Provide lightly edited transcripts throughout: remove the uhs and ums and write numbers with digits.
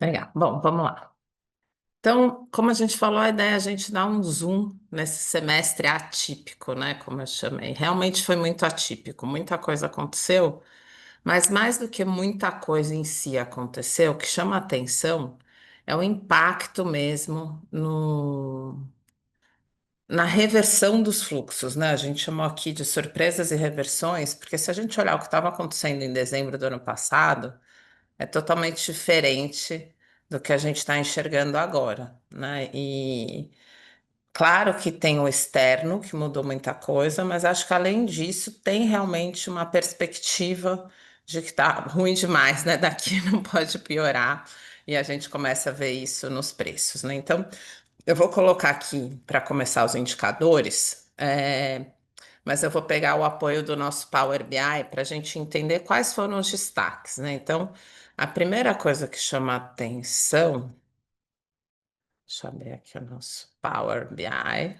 Legal. Bom, vamos lá. Então, como a gente falou, a ideia é a gente dar um zoom nesse semestre atípico, né? Como eu chamei. Realmente foi muito atípico, muita coisa aconteceu, mas mais do que muita coisa em si aconteceu, o que chama atenção é o impacto mesmo no, na reversão dos fluxos, né? A gente chamou aqui de surpresas e reversões, porque se a gente olhar o que estava acontecendo em dezembro do ano passado, é totalmente diferente do que a gente está enxergando agora, né? E claro que tem o externo, que mudou muita coisa, mas acho que além disso, tem realmente uma perspectiva de que tá ruim demais, né? Daqui não pode piorar, e a gente começa a ver isso nos preços, né? Então, eu vou colocar aqui para começar os indicadores. Mas eu vou pegar o apoio do nosso Power BI para a gente entender quais foram os destaques, né? Então, a primeira coisa que chama atenção, deixa eu abrir aqui o nosso Power BI,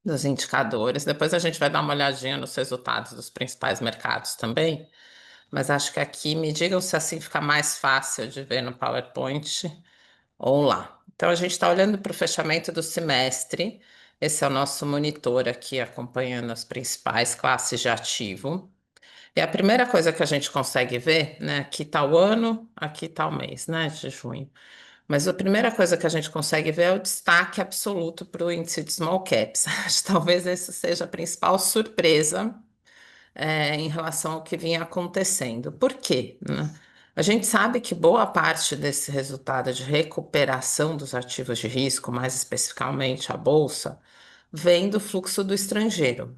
dos indicadores. Depois a gente vai dar uma olhadinha nos resultados dos principais mercados também, mas acho que aqui me digam se assim fica mais fácil de ver no PowerPoint ou lá. Então, a gente está olhando para o fechamento do semestre. Esse é o nosso monitor aqui acompanhando as principais classes de ativo. E a primeira coisa que a gente consegue ver, né? Aqui está o ano, aqui está o mês, né? De junho. Mas a primeira coisa que a gente consegue ver é o destaque absoluto para o índice de small caps. Acho que talvez essa seja a principal surpresa em relação ao que vinha acontecendo. Por quê, né? A gente sabe que boa parte desse resultado de recuperação dos ativos de risco, mais especificamente a bolsa, vem do fluxo do estrangeiro.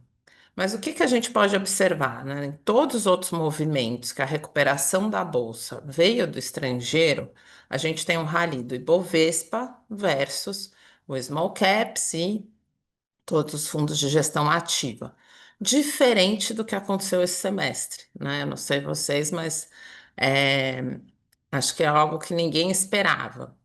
Mas o que que a gente pode observar, né? Em todos os outros movimentos que a recuperação da bolsa veio do estrangeiro, a gente tem um rally do Ibovespa versus o Small Caps e todos os fundos de gestão ativa. Diferente do que aconteceu esse semestre, né? Eu não sei vocês, mas é, acho que é algo que ninguém esperava.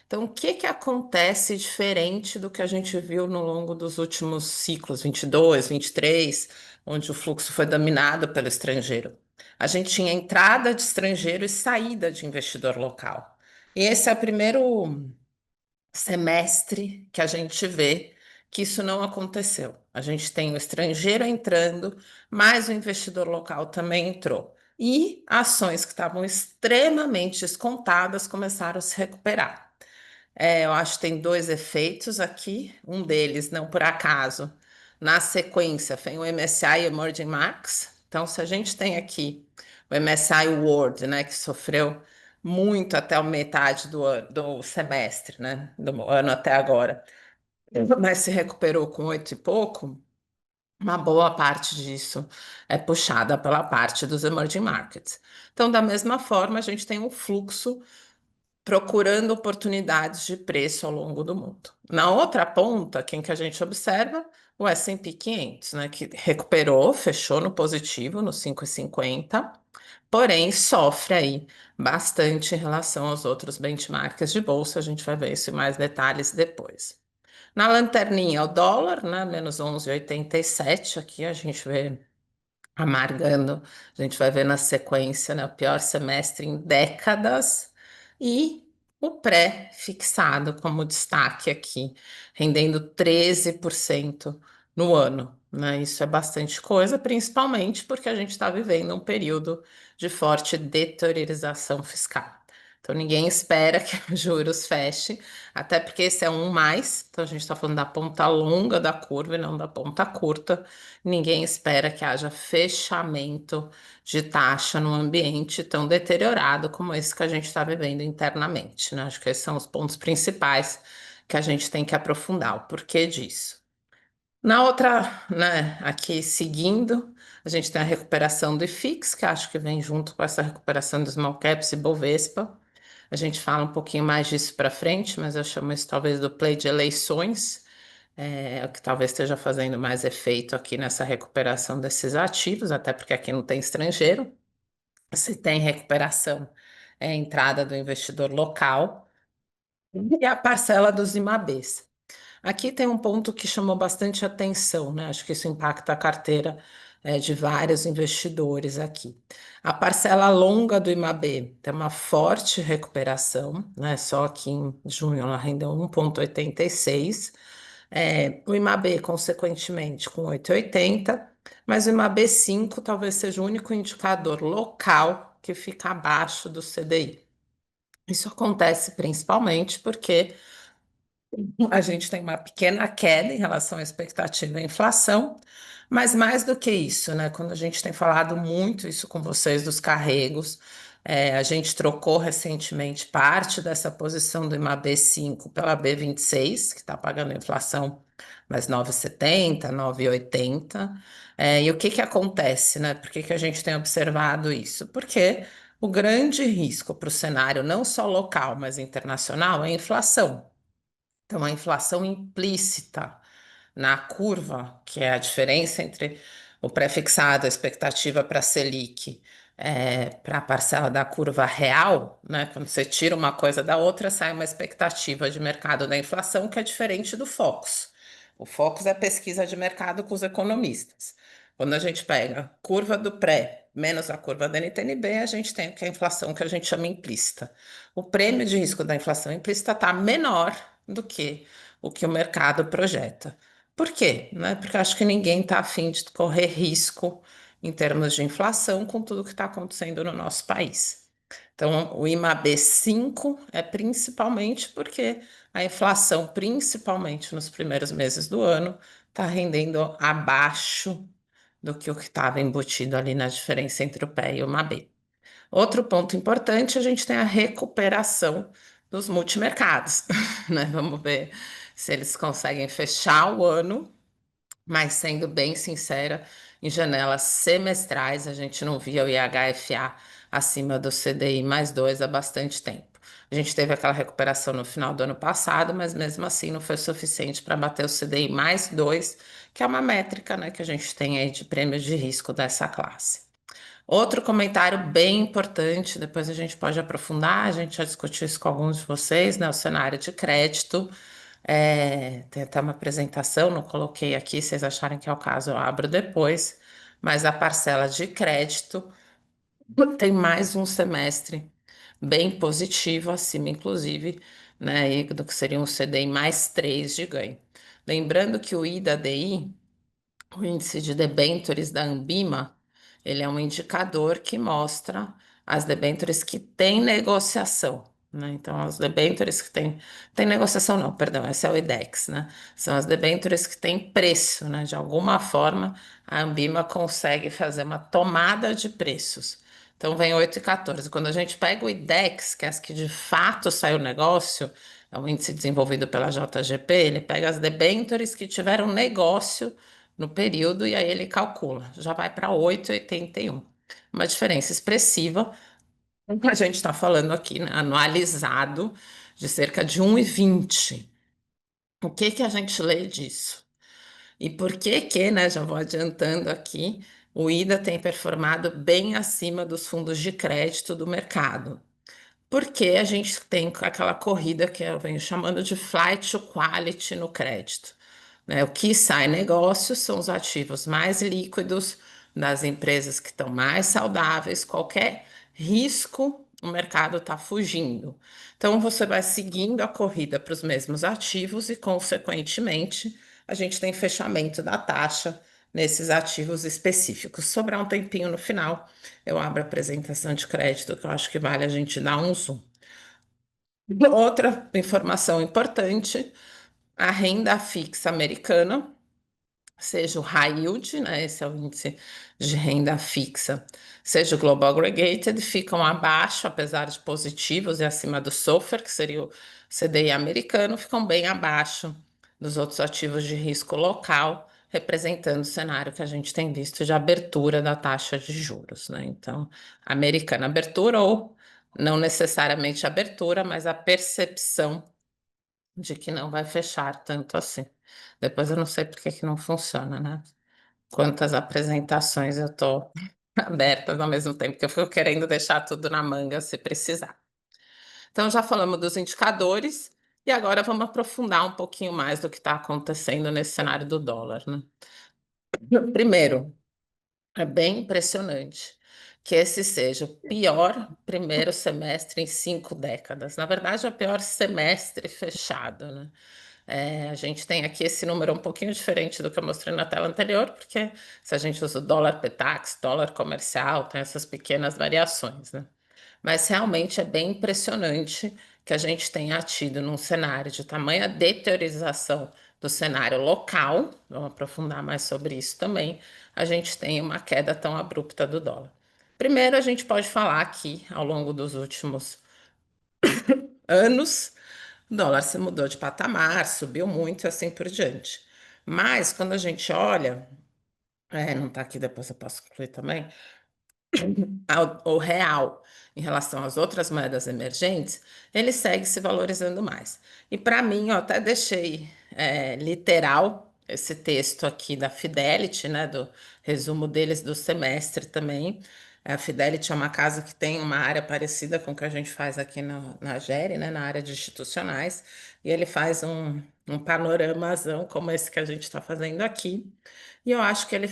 Então, o que que acontece diferente do que a gente viu no longo dos últimos ciclos, 22, 23, onde o fluxo foi dominado pelo estrangeiro? A gente tinha entrada de estrangeiro e saída de investidor local. E esse é o primeiro semestre que a gente vê que isso não aconteceu. A gente tem o estrangeiro entrando, mas o investidor local também entrou. E ações que estavam extremamente descontadas começaram a se recuperar. Eu acho que tem dois efeitos aqui. Um deles, não por acaso, na sequência, tem o MSCI Emerging Markets. Então, se a gente tem aqui o MSCI World, né, que sofreu muito até a metade do semestre, né, do ano até agora, mas se recuperou com oito e pouco, uma boa parte disso é puxada pela parte dos emerging markets. Então, da mesma forma, a gente tem um fluxo procurando oportunidades de preço ao longo do mundo. Na outra ponta, quem que a gente observa? O S&P 500, né, que recuperou, fechou no positivo, no 5,50, porém sofre aí bastante em relação aos outros benchmarks de bolsa. A gente vai ver isso em mais detalhes depois. Na lanterninha, o dólar, né, menos 11,87, aqui a gente vê amargando. A gente vai ver na sequência, né, o pior semestre em décadas e o pré-fixado como destaque aqui, rendendo 13% no ano, né? Isso é bastante coisa, principalmente porque a gente está vivendo um período de forte deteriorização fiscal. Então, ninguém espera que os juros feche, até porque esse é um mais, então a gente está falando da ponta longa da curva e não da ponta curta. Ninguém espera que haja fechamento de taxa num ambiente tão deteriorado como esse que a gente está vivendo internamente, né? Acho que esses são os pontos principais que a gente tem que aprofundar, o porquê disso. Na outra, né, aqui seguindo, a gente tem a recuperação do IFIX, que acho que vem junto com essa recuperação dos small caps e Bovespa. A gente fala um pouquinho mais disso para frente, mas eu chamo isso talvez do play de eleições, o que talvez esteja fazendo mais efeito aqui nessa recuperação desses ativos, até porque aqui não tem estrangeiro. Se tem recuperação, é a entrada do investidor local e a parcela dos IMABs. Aqui tem um ponto que chamou bastante atenção, né? Acho que isso impacta a carteira de vários investidores aqui. A parcela longa do IMAB tem uma forte recuperação, né? Só que em junho ela rendeu 1,86. O IMAB, consequentemente, com 8,80, mas o IMAB 5 talvez seja o único indicador local que fica abaixo do CDI. Isso acontece principalmente porque a gente tem uma pequena queda em relação à expectativa da inflação, mas mais do que isso, né? Quando a gente tem falado muito isso com vocês dos carregos, a gente trocou recentemente parte dessa posição do IMAB 5 pela B26, que está pagando inflação mais 9,70, 9,80. E o que que acontece, né? Por que que a gente tem observado isso? Porque o grande risco para o cenário, não só local, mas internacional, é a inflação. Então, a inflação implícita na curva, que é a diferença entre o pré-fixado, a expectativa para a Selic, para a parcela da curva real, né? Quando você tira uma coisa da outra, sai uma expectativa de mercado da inflação que é diferente do Focus. O Focus é a pesquisa de mercado com os economistas. Quando a gente pega a curva do pré menos a curva da NTNB, a gente tem que é a inflação que a gente chama implícita. O prêmio de risco da inflação implícita está menor do que o que o mercado projeta. Por quê? Né? Porque acho que ninguém está afim de correr risco em termos de inflação com tudo que está acontecendo no nosso país. Então, o IMAB 5 é principalmente porque a inflação, principalmente nos primeiros meses do ano, está rendendo abaixo do que o que estava embutido ali na diferença entre o pé e o MAB. Outro ponto importante, a gente tem a recuperação dos multimercados, né? Vamos ver se eles conseguem fechar o ano, mas sendo bem sincera, em janelas semestrais a gente não via o IHFA acima do CDI mais 2 há bastante tempo. A gente teve aquela recuperação no final do ano passado, mas mesmo assim não foi suficiente para bater o CDI mais 2, que é uma métrica, né, que a gente tem aí de prêmios de risco dessa classe. Outro comentário bem importante, depois a gente pode aprofundar, a gente já discutiu isso com alguns de vocês, né? O cenário de crédito. Tem até uma apresentação, não coloquei aqui, se vocês acharem que é o caso, eu abro depois. Mas a parcela de crédito tem mais um semestre bem positivo, acima, inclusive, né, e do que seria um CDI mais 3 de ganho. Lembrando que o IDA-DI, o índice de debêntures da Ambima, ele é um indicador que mostra as debêntures que têm negociação, né? Então, as debêntures que tem negociação não, perdão, esse é o IDEX, né? São as debêntures que têm preço, né? De alguma forma, a Ambima consegue fazer uma tomada de preços. Então, vem 8 e 14. Quando a gente pega o IDEX, que é as que de fato sai o negócio, é um índice desenvolvido pela JGP, ele pega as debêntures que tiveram negócio no período e aí ele calcula, já vai para 8,81. Uma diferença expressiva. A gente está falando aqui, né, anualizado de cerca de 1,20. O que que a gente lê disso? E por que que, né, já vou adiantando aqui, o IDA tem performado bem acima dos fundos de crédito do mercado? Porque a gente tem aquela corrida que eu venho chamando de flight to quality no crédito, né? O que sai negócio são os ativos mais líquidos das empresas que estão mais saudáveis. Qualquer risco, o mercado está fugindo. Então, você vai seguindo a corrida para os mesmos ativos e, consequentemente, a gente tem fechamento da taxa nesses ativos específicos. Sobrar um tempinho no final, eu abro a apresentação de crédito, que eu acho que vale a gente dar um zoom. Outra informação importante, a renda fixa americana, seja o high yield, né, esse é o índice de renda fixa, seja o Global Aggregated, ficam abaixo, apesar de positivos e acima do SOFR, que seria o CDI americano, ficam bem abaixo dos outros ativos de risco local, representando o cenário que a gente tem visto de abertura da taxa de juros, né? Então, americana abertura ou não necessariamente abertura, mas a percepção de que não vai fechar tanto assim. Depois eu não sei por que que não funciona, né? Quantas apresentações eu tô abertas ao mesmo tempo, que eu fico querendo deixar tudo na manga se precisar. Então já falamos dos indicadores e agora vamos aprofundar um pouquinho mais do que está acontecendo nesse cenário do dólar, né? Primeiro, É bem impressionante que esse seja o pior primeiro semestre em 5 décadas. Na verdade, é o pior semestre fechado, né? A gente tem aqui esse número um pouquinho diferente do que eu mostrei na tela anterior, porque se a gente usa o dólar Petax, dólar comercial, tem essas pequenas variações, né? Mas realmente é bem impressionante que a gente tenha tido num cenário de tamanha deteriorização do cenário local, vamos aprofundar mais sobre isso também, a gente tem uma queda tão abrupta do dólar. Primeiro, a gente pode falar que ao longo dos últimos anos, o dólar se mudou de patamar, subiu muito e assim por diante. Mas quando a gente olha, não está aqui, depois eu posso concluir também, o real em relação às outras moedas emergentes, ele segue se valorizando mais. E para mim, eu até deixei literal esse texto aqui da Fidelity, né, do resumo deles do semestre também. A Fidelity é uma casa que tem uma área parecida com o que a gente faz aqui na GERE, né, na área de institucionais, e ele faz um panoramazão como esse que a gente está fazendo aqui. E eu acho que ele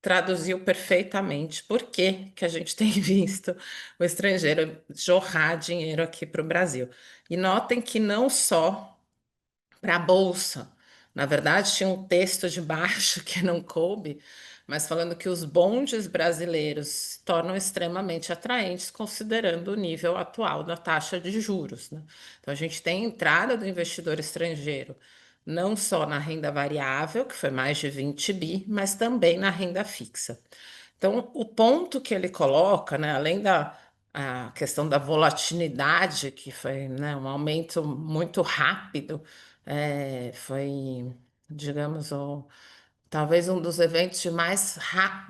traduziu perfeitamente por que que a gente tem visto o estrangeiro jorrar dinheiro aqui para o Brasil. E notem que não só para a Bolsa. Na verdade, tinha um texto de baixo que não coube, mas falando que os bondes brasileiros se tornam extremamente atraentes, considerando o nível atual da taxa de juros, né? Então, a gente tem entrada do investidor estrangeiro, não só na renda variável, que foi mais de 20 bi, mas também na renda fixa. Então, o ponto que ele coloca, né, além da a questão da volatilidade, que foi, né, um aumento muito rápido, foi, digamos, talvez um dos eventos de mais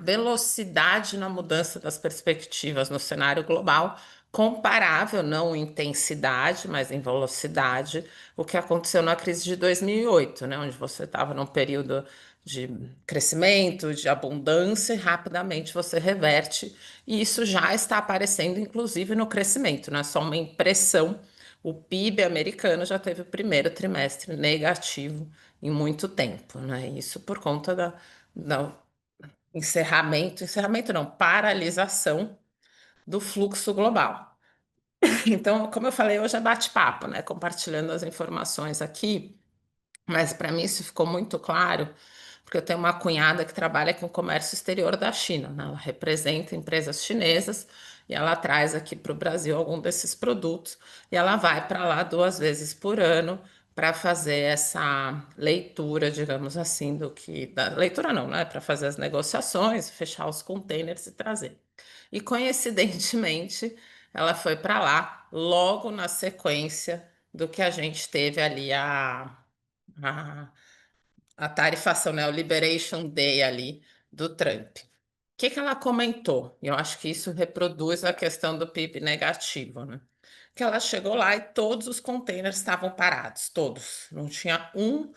velocidade na mudança das perspectivas no cenário global, comparável, não em intensidade, mas em velocidade, o que aconteceu na crise de 2008, né, onde você estava num período de crescimento, de abundância, e rapidamente você reverte, e isso já está aparecendo, inclusive, no crescimento, não é só uma impressão. O PIB americano já teve o primeiro trimestre negativo em muito tempo, né? Isso por conta da encerramento não, paralisação do fluxo global. Então, como eu falei, hoje é bate-papo, né? Compartilhando as informações aqui, mas para mim isso ficou muito claro, porque eu tenho uma cunhada que trabalha com comércio exterior da China, né? Ela representa empresas chinesas e ela traz aqui para o Brasil algum desses produtos e ela vai para lá 2 vezes por ano para fazer essa leitura, digamos assim, do que da leitura não, né? Para fazer as negociações, fechar os containers e trazer. E coincidentemente, ela foi para lá logo na sequência do que a gente teve ali a, a tarifação, né? O Liberation Day ali do Trump. O que que ela comentou? Eu acho que isso reproduz a questão do PIB negativo, né? Que ela chegou lá e todos os containers estavam parados, todos. Não tinha um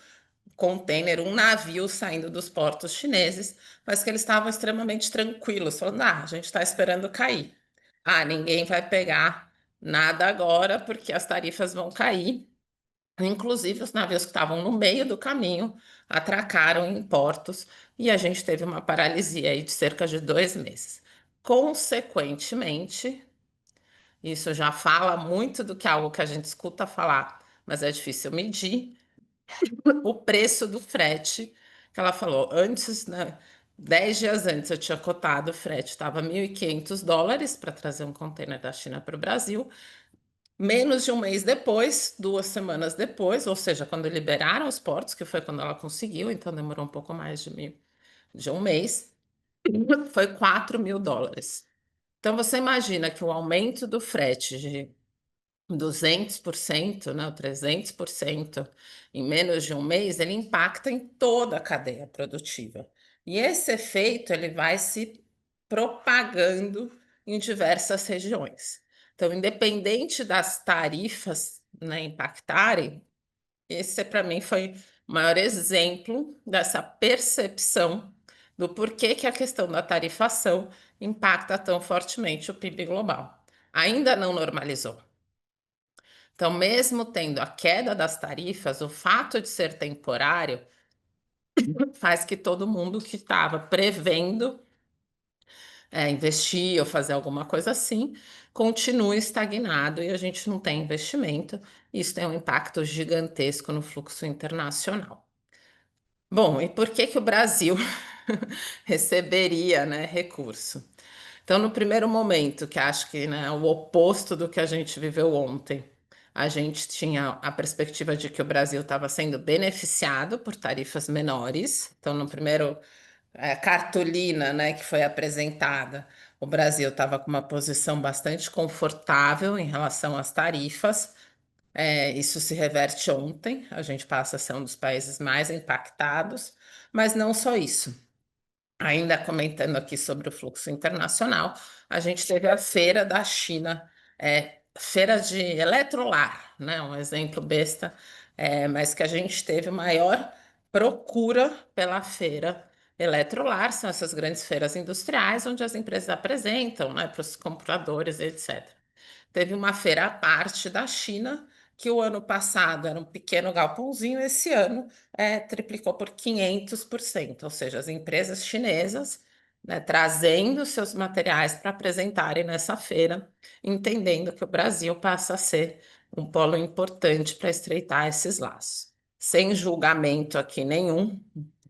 container, um navio saindo dos portos chineses, mas que eles estavam extremamente tranquilos, falando: a gente está esperando cair. Ninguém vai pegar nada agora porque as tarifas vão cair. Inclusive, os navios que estavam no meio do caminho atracaram em portos e a gente teve uma paralisia aí de cerca de 2 meses. Consequentemente, isso já fala muito do que é algo que a gente escuta falar, mas é difícil medir, o preço do frete, que ela falou antes, né? 10 dias antes eu tinha cotado o frete, estava US$ 1.500 para trazer um container da China para o Brasil. Menos de um mês depois, 2 semanas depois, ou seja, quando liberaram os portos, que foi quando ela conseguiu, então demorou um pouco mais de um mês, foi US$ 4.000. Então você imagina que o aumento do frete de 200%, né, ou 300% em menos de um mês, ele impacta em toda a cadeia produtiva. E esse efeito ele vai se propagando em diversas regiões. Então, independente das tarifas, né, impactarem, esse para mim foi o maior exemplo dessa percepção do porquê que a questão da tarifação impacta tão fortemente o PIB global. Ainda não normalizou. Então, mesmo tendo a queda das tarifas, o fato de ser temporário faz que todo mundo que estava prevendo investir ou fazer alguma coisa assim, continua estagnado e a gente não tem investimento. Isso tem um impacto gigantesco no fluxo internacional. Bom, e por que que o Brasil receberia, né, recurso? Então, no primeiro momento, que acho que, né, o oposto do que a gente viveu ontem, a gente tinha a perspectiva de que o Brasil estava sendo beneficiado por tarifas menores. Então, no primeiro cartolina, né, que foi apresentada, o Brasil estava com uma posição bastante confortável em relação às tarifas. Isso se reverte ontem, a gente passa a ser um dos países mais impactados, mas não só isso. Ainda comentando aqui sobre o fluxo internacional, a gente teve a feira da China, feira de eletrolar, né? Um exemplo besta, mas que a gente teve maior procura pela feira eletrolar, são essas grandes feiras industriais onde as empresas apresentam, né, para os compradores, etc. Teve uma feira à parte da China, que o ano passado era um pequeno galpãozinho, esse ano triplicou por 500%, ou seja, as empresas chinesas, né, trazendo seus materiais para apresentarem nessa feira, entendendo que o Brasil passa a ser um polo importante para estreitar esses laços. Sem julgamento aqui nenhum,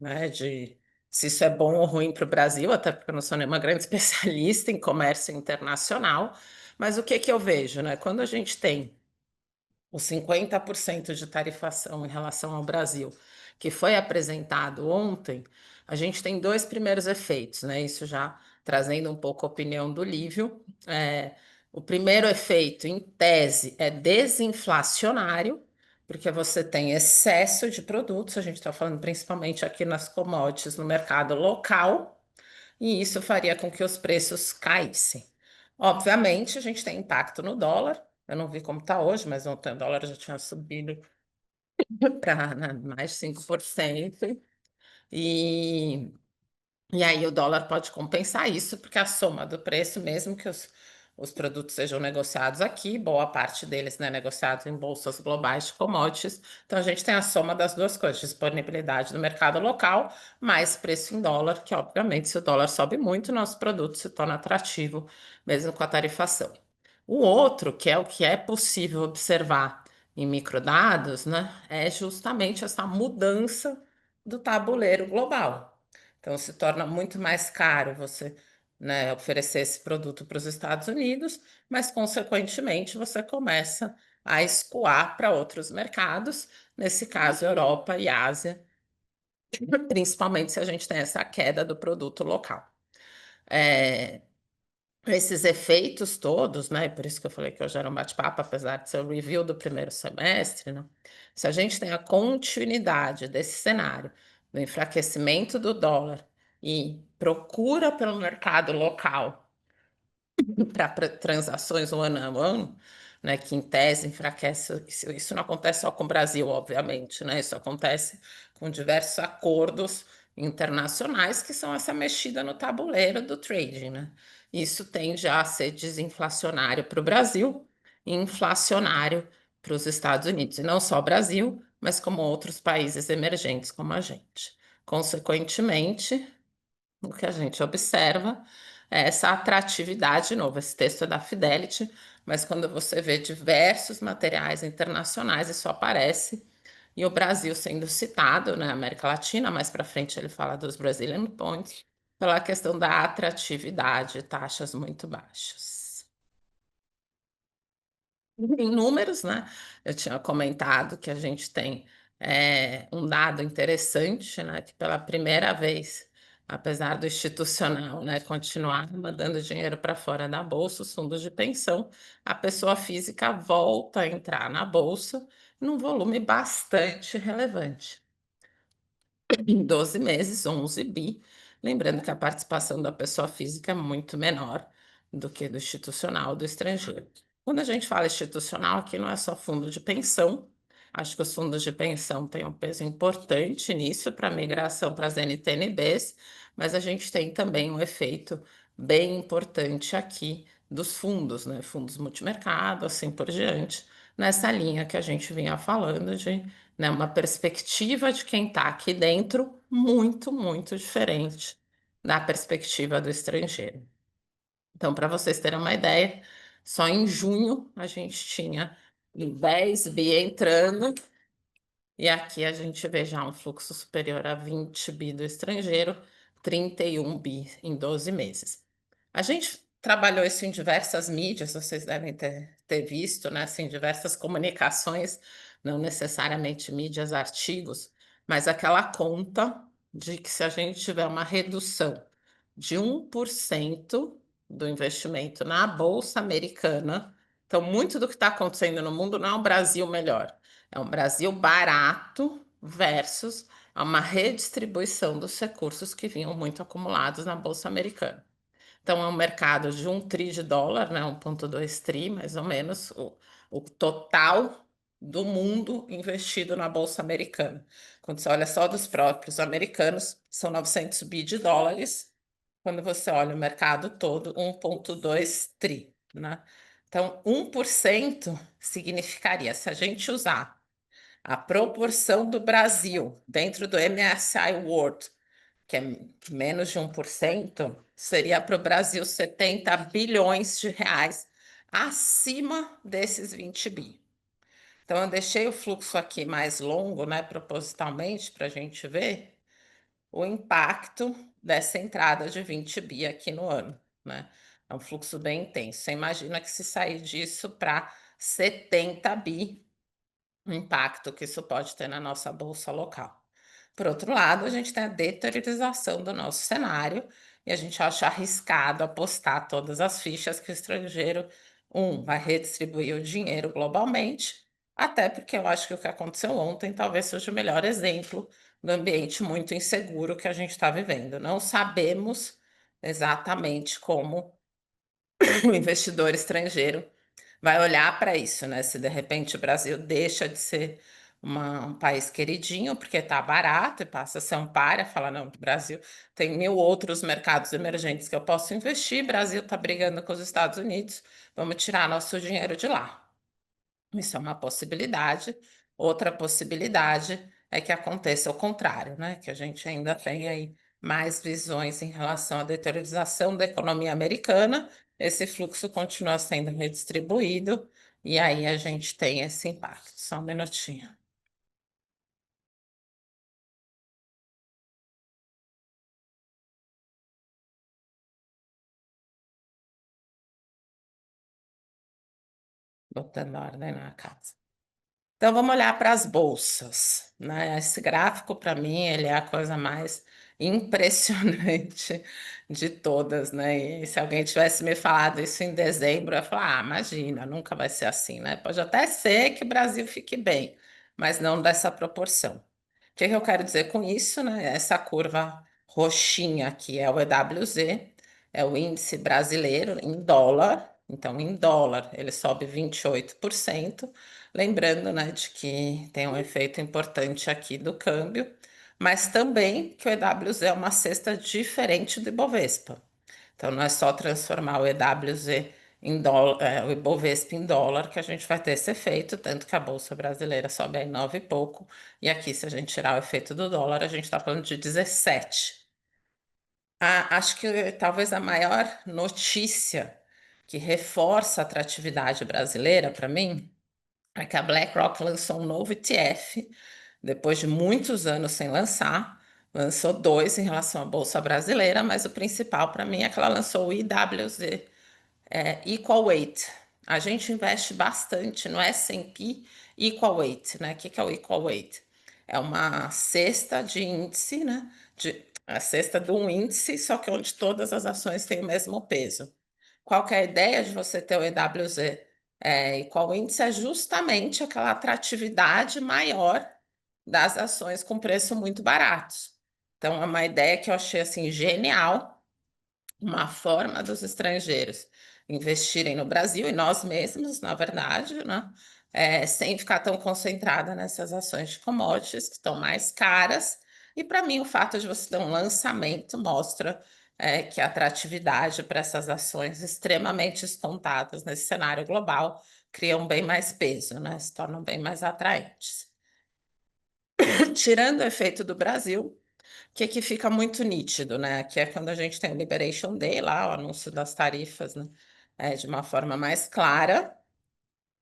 né, de se isso é bom ou ruim para o Brasil, até porque eu não sou nenhuma grande especialista em comércio internacional, mas o que que eu vejo, né? Quando a gente tem os 50% de tarifação em relação ao Brasil, que foi apresentado ontem, a gente tem dois primeiros efeitos, né? Isso já trazendo um pouco a opinião do Lívio. O primeiro efeito, em tese, é desinflacionário, porque você tem excesso de produtos, a gente está falando principalmente aqui nas commodities no mercado local, e isso faria com que os preços caíssem. Obviamente, a gente tem impacto no dólar. Eu não vi como está hoje, mas ontem o dólar já tinha subido para mais 5%. E, e aí o dólar pode compensar isso, porque a soma do preço, mesmo que os produtos sejam negociados aqui, boa parte deles, né, negociados em bolsas globais de commodities. Então a gente tem a soma das duas coisas, disponibilidade no mercado local, mais preço em dólar, que obviamente se o dólar sobe muito, nosso produto se torna atrativo, mesmo com a tarifação. O outro, que é o que é possível observar em microdados, né, é justamente essa mudança do tabuleiro global. Então, se torna muito mais caro você, né, oferecer esse produto para os Estados Unidos, mas, consequentemente, você começa a escoar para outros mercados, nesse caso, Europa e Ásia, principalmente se a gente tem essa queda do produto local. É, esses efeitos todos, né? Por isso que eu falei que hoje era um bate-papo, apesar de ser o review do primeiro semestre, né? Se a gente tem a continuidade desse cenário, do enfraquecimento do dólar e procura pelo mercado local para transações um ano a ano, né, que em tese enfraquece. Isso não acontece só com o Brasil, obviamente, né? Isso acontece com diversos acordos internacionais que são essa mexida no tabuleiro do trading, né? Isso tende a ser desinflacionário para o Brasil e inflacionário para os Estados Unidos. E não só o Brasil, mas como outros países emergentes como a gente. Consequentemente, o que a gente observa é essa atratividade, de novo, esse texto é da Fidelity, mas quando você vê diversos materiais internacionais, isso aparece, e o Brasil sendo citado, né, América Latina, mais para frente ele fala dos Brazilian Points, pela questão da atratividade, taxas muito baixas. Em números, né? Eu tinha comentado que a gente tem um dado interessante, né? Que pela primeira vez, apesar do institucional, né, continuar mandando dinheiro para fora da bolsa, os fundos de pensão, a pessoa física volta a entrar na bolsa num volume bastante relevante. Em 12 meses, 11 bi. Lembrando que a participação da pessoa física é muito menor do que do institucional do estrangeiro. Quando a gente fala institucional, aqui não é só fundo de pensão. Acho que os fundos de pensão têm um peso importante nisso para a migração para as NTNBs, mas a gente tem também um efeito bem importante aqui dos fundos, né? Fundos multimercado, assim por diante, nessa linha que a gente vinha falando de, né, uma perspectiva de quem está aqui dentro muito, muito diferente da perspectiva do estrangeiro. Então, para vocês terem uma ideia, só em junho a gente tinha 10 bi entrando, e aqui a gente vê já um fluxo superior a 20 bi do estrangeiro, 31 bi em 12 meses. A gente trabalhou isso em diversas mídias, vocês devem ter visto, né? Assim, diversas comunicações, não necessariamente mídias, artigos, mas aquela conta de que se a gente tiver uma redução de 1% do investimento na Bolsa Americana, então muito do que está acontecendo no mundo não é um Brasil melhor, é um Brasil barato versus uma redistribuição dos recursos que vinham muito acumulados na Bolsa Americana. Então, é um mercado de 1 tri de dólar, né? 1,2 tri, mais ou menos, o total do mundo investido na Bolsa Americana. Quando você olha só dos próprios americanos, são 900 bi de dólares. Quando você olha o mercado todo, 1,2 tri, né? Então, 1% significaria, se a gente usar a proporção do Brasil dentro do MSCI World, que é menos de 1%, seria para o Brasil 70 bilhões de reais acima desses 20 bi. Então, eu deixei o fluxo aqui mais longo, né, propositalmente, para a gente ver o impacto dessa entrada de 20 bi aqui no ano, né? É um fluxo bem intenso. Você imagina que se sair disso para 70 bi, o impacto que isso pode ter na nossa bolsa local. Por outro lado, a gente tem a deteriorização do nosso cenário e a gente acha arriscado apostar todas as fichas que o estrangeiro, vai redistribuir o dinheiro globalmente, até porque eu acho que o que aconteceu ontem talvez seja o melhor exemplo do ambiente muito inseguro que a gente está vivendo. Não sabemos exatamente como o investidor estrangeiro vai olhar para isso, né? Se de repente o Brasil deixa de ser um país queridinho porque está barato e passa a ser um pária, fala, não, o Brasil tem 1.000 outros mercados emergentes que eu posso investir, o Brasil está brigando com os Estados Unidos, vamos tirar nosso dinheiro de lá. Isso é uma possibilidade. Outra possibilidade é que aconteça o contrário, né? Que a gente ainda tem aí mais visões em relação à deteriorização da economia americana. Esse fluxo continua sendo redistribuído e aí a gente tem esse impacto. Só um minutinho. Botando ordem na casa. Então vamos olhar para as bolsas, né? Esse gráfico, para mim, ele é a coisa mais impressionante de todas, né? E se alguém tivesse me falado isso em dezembro, eu ia falar, ah, imagina, nunca vai ser assim, né? Pode até ser que o Brasil fique bem, mas não dessa proporção. O que que eu quero dizer com isso, né? Essa curva roxinha aqui é o EWZ, é o índice brasileiro em dólar. Então, em dólar, ele sobe 28%. Lembrando, né, de que tem um efeito importante aqui do câmbio, mas também que o EWZ é uma cesta diferente do Ibovespa. Então, não é só transformar o EWZ em dólar, o Ibovespa em dólar que a gente vai ter esse efeito, tanto que a Bolsa Brasileira sobe aí 9 e pouco, e aqui, se a gente tirar o efeito do dólar, a gente está falando de 17. Acho que talvez a maior notícia que reforça a atratividade brasileira para mim é que a BlackRock lançou um novo ETF, depois de muitos anos sem lançar. Lançou dois em relação à Bolsa Brasileira, mas o principal para mim é que ela lançou o IWZ, Equal Weight. A gente investe bastante no S&P Equal Weight, né? O que é o Equal Weight? É uma cesta de índice, né? A cesta de um índice, só que onde todas as ações têm o mesmo peso. Qual que é a ideia de você ter o EWZ? E qual índice é justamente aquela atratividade maior das ações com preço muito baratos. Então, é uma ideia que eu achei assim genial, uma forma dos estrangeiros investirem no Brasil e nós mesmos, na verdade, né? Sem ficar tão concentrada nessas ações de commodities que estão mais caras. E para mim, o fato de você ter um lançamento mostra que a atratividade para essas ações extremamente descontadas nesse cenário global criam bem mais peso, né? Se tornam bem mais atraentes. Tirando o efeito do Brasil, que fica muito nítido, né? Que é quando a gente tem o Liberation Day lá, o anúncio das tarifas, né? De uma forma mais clara.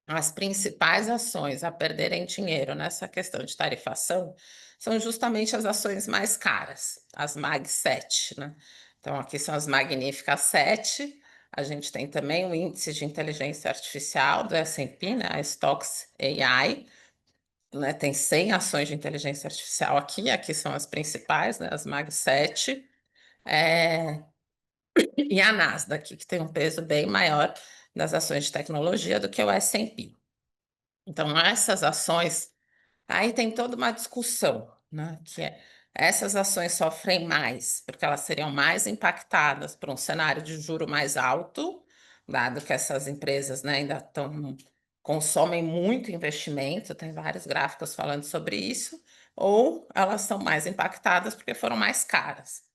As principais ações a perderem dinheiro nessa questão de tarifação são justamente as ações mais caras, as Mag 7, né? Então, aqui são as Magníficas 7. A gente tem também o índice de inteligência artificial do S&P, né? A Stocks AI, né? Tem 100 ações de inteligência artificial aqui. Aqui são as principais, né? As Mag 7. É, E a Nasdaq, que tem um peso bem maior das ações de tecnologia do que o S&P. Então, essas ações, aí tem toda uma discussão, né? Que é, essas ações sofrem mais, porque elas seriam mais impactadas por um cenário de juro mais alto, dado que essas empresas, né, ainda consomem muito investimento, tem vários gráficos falando sobre isso, ou elas são mais impactadas porque foram mais caras.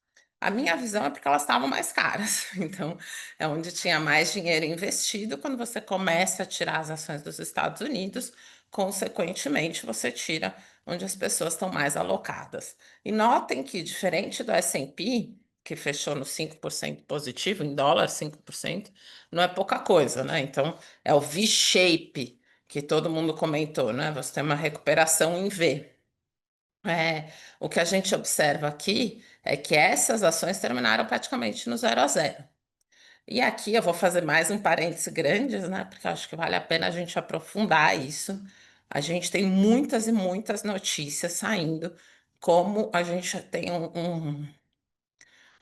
A minha visão é porque elas estavam mais caras. Então, é onde tinha mais dinheiro investido. Quando você começa a tirar as ações dos Estados Unidos, consequentemente, você tira onde as pessoas estão mais alocadas. E notem que, diferente do S&P, que fechou no 5% positivo, em dólar 5%, não é pouca coisa, né? Então, é o V-shape que todo mundo comentou, né? Você tem uma recuperação em V. O que a gente observa aqui é que essas ações terminaram praticamente no 0 a 0. E aqui eu vou fazer mais um parêntese grandes, né? Porque eu acho que vale a pena a gente aprofundar isso. A gente tem muitas e muitas notícias saindo, como a gente tem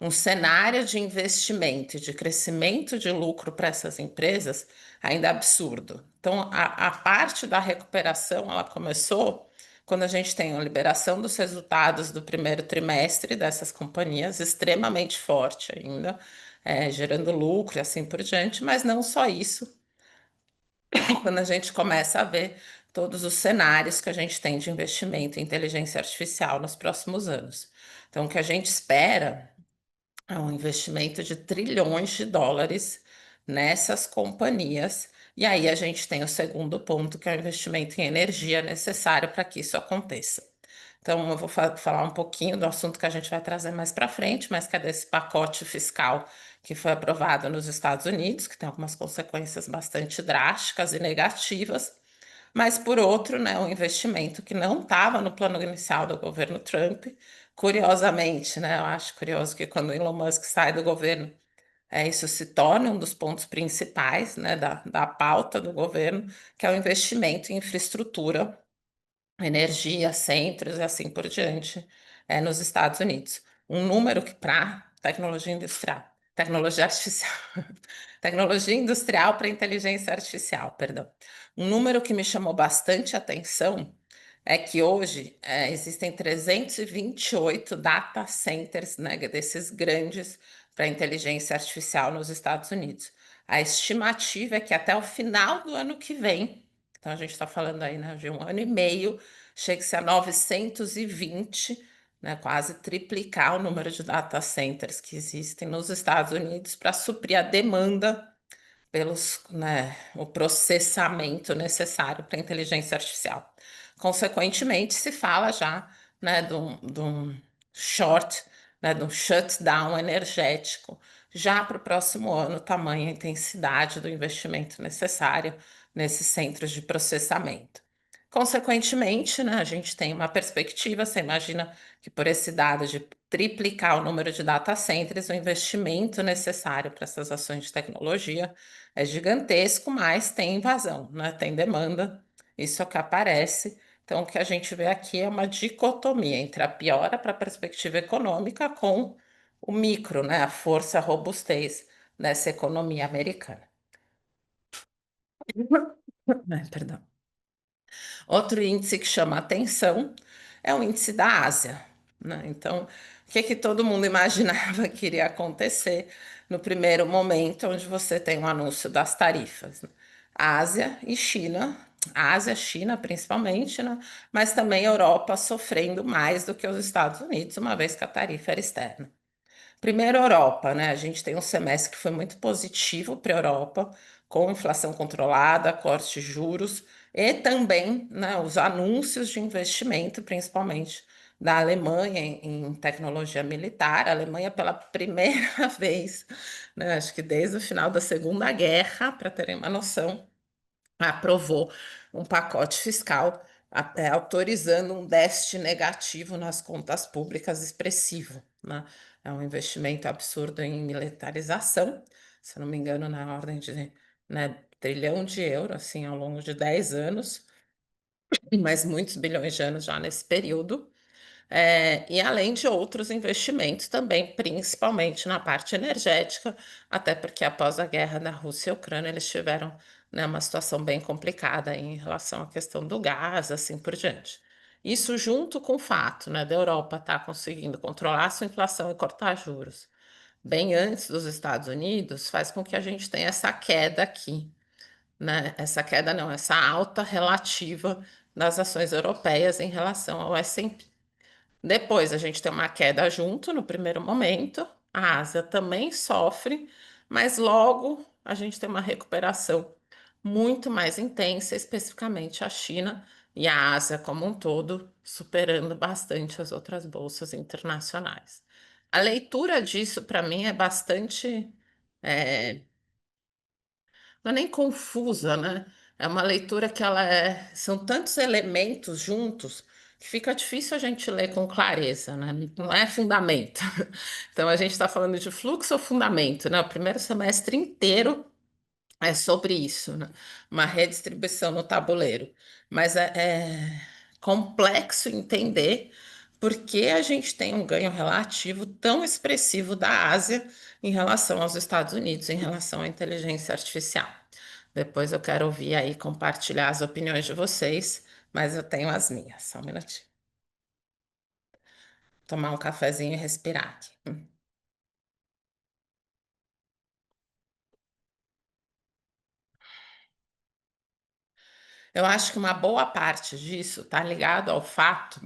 um cenário de investimento e de crescimento de lucro para essas empresas ainda absurdo. Então, a parte da recuperação, ela começou quando a gente tem a liberação dos resultados do primeiro trimestre dessas companhias, extremamente forte ainda, gerando lucro e assim por diante, mas não só isso, quando a gente começa a ver todos os cenários que a gente tem de investimento em inteligência artificial nos próximos anos. Então, o que a gente espera é um investimento de trilhões de dólares nessas companhias. E aí a gente tem o segundo ponto, que é o investimento em energia necessário para que isso aconteça. Então, eu vou falar um pouquinho do assunto que a gente vai trazer mais para frente, mas que é desse pacote fiscal que foi aprovado nos Estados Unidos, que tem algumas consequências bastante drásticas e negativas, mas por outro, né, um investimento que não estava no plano inicial do governo Trump. Curiosamente, né, eu acho curioso que quando Elon Musk sai do governo, isso se torna um dos pontos principais, né, da pauta do governo, que é o investimento em infraestrutura, energia, centros e assim por diante, nos Estados Unidos. Um número que para tecnologia artificial, tecnologia industrial para inteligência artificial, perdão. Um número que me chamou bastante atenção é que hoje existem 328 data centers, né, desses grandes para inteligência artificial nos Estados Unidos. A estimativa é que até o final do ano que vem, então a gente está falando aí, né, de um ano e meio, chegue-se a 920, né, quase triplicar o número de data centers que existem nos Estados Unidos para suprir a demanda pelos, né, o processamento necessário para a inteligência artificial. Consequentemente, se fala já, né, de um short, né, de um shutdown energético, já para o próximo ano, tamanha intensidade do investimento necessário nesses centros de processamento. Consequentemente, né, a gente tem uma perspectiva, você imagina que por esse dado de triplicar o número de data centers, o investimento necessário para essas ações de tecnologia é gigantesco, mas tem invasão, né? Tem demanda, isso é o que aparece. Então, o que a gente vê aqui é uma dicotomia entre a piora para a perspectiva econômica com o micro, né? A força, a robustez dessa economia americana. Perdão. Outro índice que chama atenção é o índice da Ásia, né? Então, o que que todo mundo imaginava que iria acontecer no primeiro momento, onde você tem um anúncio das tarifas, né? Ásia e China, Ásia, China principalmente, né? Mas também Europa sofrendo mais do que os Estados Unidos, uma vez que a tarifa era externa. Primeiro, Europa, né? A gente tem um semestre que foi muito positivo para a Europa, com inflação controlada, corte de juros e também, né, os anúncios de investimento, principalmente da Alemanha em tecnologia militar. A Alemanha, pela primeira vez, né, acho que desde o final da Segunda Guerra, para terem uma noção, aprovou um pacote fiscal autorizando um déficit negativo nas contas públicas expressivo, né? É um investimento absurdo em militarização, se eu não me engano, na ordem de, né, trilhão de euros, assim, ao longo de 10 anos, mas muitos bilhões de anos já nesse período. E além de outros investimentos também, principalmente na parte energética, até porque após a guerra da Rússia e Ucrânia, eles tiveram, né, uma situação bem complicada em relação à questão do gás, assim por diante. Isso junto com o fato, né, da Europa estar conseguindo controlar sua inflação e cortar juros bem antes dos Estados Unidos, faz com que a gente tenha essa queda aqui, né? Essa queda não, essa alta relativa das ações europeias em relação ao S&P. Depois a gente tem uma queda junto no primeiro momento, a Ásia também sofre, mas logo a gente tem uma recuperação muito mais intensa, especificamente a China e a Ásia como um todo, superando bastante as outras bolsas internacionais. A leitura disso, para mim, é bastante, é, não é nem confusa, né? É uma leitura que são tantos elementos juntos que fica difícil a gente ler com clareza, né? Não é fundamento. Então a gente está falando de fluxo ou fundamento, né? O primeiro semestre inteiro é sobre isso, né? Uma redistribuição no tabuleiro. Mas é complexo entender por que a gente tem um ganho relativo tão expressivo da Ásia em relação aos Estados Unidos, em relação à inteligência artificial. Depois eu quero ouvir aí, compartilhar as opiniões de vocês, mas eu tenho as minhas. Só um minutinho. Tomar um cafezinho e respirar aqui. Eu acho que uma boa parte disso está ligado ao fato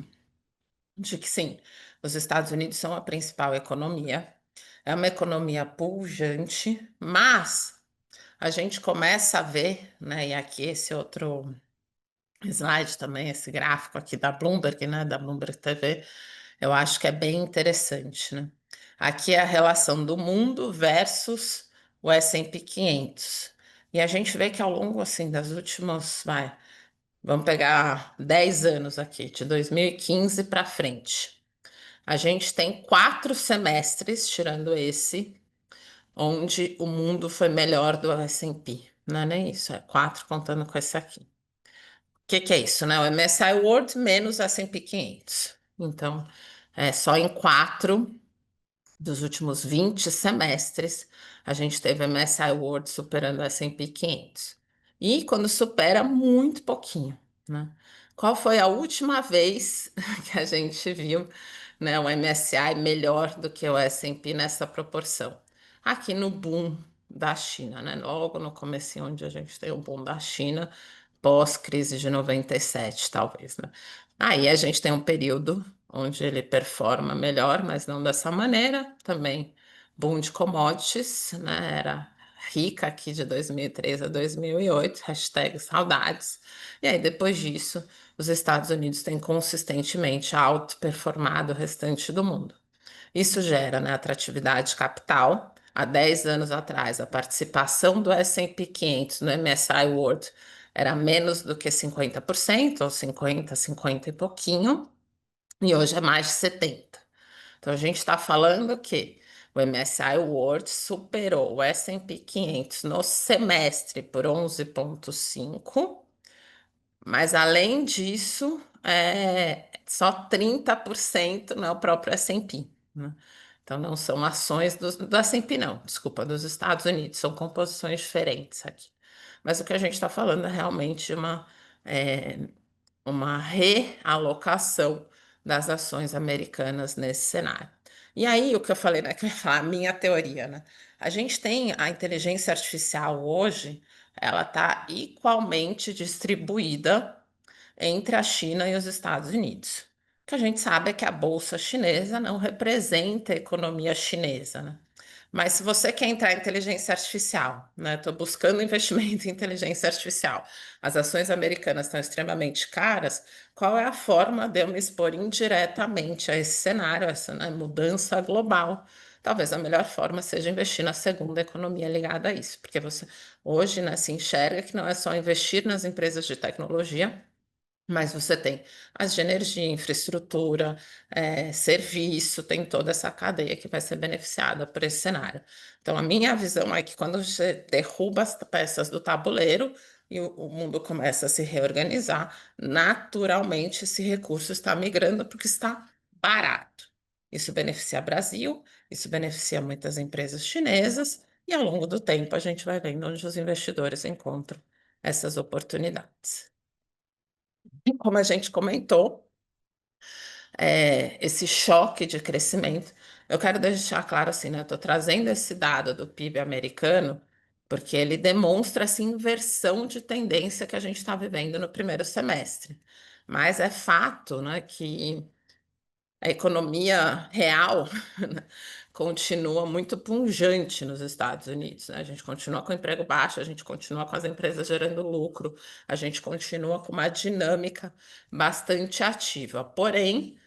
de que sim, os Estados Unidos são a principal economia, é uma economia pujante, mas a gente começa a ver, né, e aqui esse outro slide também, esse gráfico aqui da Bloomberg, né, da Bloomberg TV, eu acho que é bem interessante, né? Aqui é a relação do mundo versus o S&P 500. E a gente vê que ao longo, assim, das últimas, vamos pegar 10 anos aqui, de 2015 para frente. A gente tem 4 semestres, tirando esse, onde o mundo foi melhor do S&P. Não é nem isso, é 4 contando com esse aqui. O que é isso, né? O MSCI World menos S&P 500. Então, é só em 4 dos últimos 20 semestres, a gente teve MSCI World superando o S&P 500. E quando supera, muito pouquinho, né? Qual foi a última vez que a gente viu, né, o MSCI melhor do que o S&P nessa proporção? Aqui no boom da China, né? Logo no começo, onde a gente tem o boom da China, pós-crise de 97, talvez, né? Aí a gente tem um período onde ele performa melhor, mas não dessa maneira. Também boom de commodities, né? Era rica aqui de 2003 a 2008, hashtag saudades. E aí, depois disso, os Estados Unidos têm consistentemente outperformado o restante do mundo. Isso gera, né, atratividade de capital. Há 10 anos atrás, a participação do S&P 500 no MSCI World era menos do que 50%, ou 50, 50 e pouquinho, e hoje é mais de 70%. Então, a gente está falando que o MSCI World superou o S&P 500 no semestre por 11,5%, mas além disso, só 30% não é o próprio S&P, né? Então não são ações do S&P, não, desculpa, dos Estados Unidos, são composições diferentes aqui. Mas o que a gente está falando é realmente é, uma realocação das ações americanas nesse cenário. E aí, o que eu falei, né, que eu ia falar, a minha teoria, né? A gente tem a inteligência artificial hoje, ela está igualmente distribuída entre a China e os Estados Unidos. O que a gente sabe é que a bolsa chinesa não representa a economia chinesa, né? Mas se você quer entrar em inteligência artificial, né? Estou buscando investimento em inteligência artificial. As ações americanas estão extremamente caras. Qual é a forma de eu me expor indiretamente a esse cenário, a essa, né, mudança global? Talvez a melhor forma seja investir na segunda economia ligada a isso, porque você hoje, né, se enxerga que não é só investir nas empresas de tecnologia, mas você tem as de energia, infraestrutura, serviço, tem toda essa cadeia que vai ser beneficiada por esse cenário. Então, a minha visão é que quando você derruba as peças do tabuleiro e o mundo começa a se reorganizar, naturalmente esse recurso está migrando porque está barato. Isso beneficia o Brasil, isso beneficia muitas empresas chinesas, e ao longo do tempo a gente vai vendo onde os investidores encontram essas oportunidades. E como a gente comentou, esse choque de crescimento, eu quero deixar claro assim, né? Eu estou trazendo esse dado do PIB americano, porque ele demonstra essa inversão de tendência que a gente está vivendo no primeiro semestre. Mas é fato, né, que a economia real né, continua muito pungente nos Estados Unidos, né? A gente continua com emprego baixo, a gente continua com as empresas gerando lucro, a gente continua com uma dinâmica bastante ativa. Porém,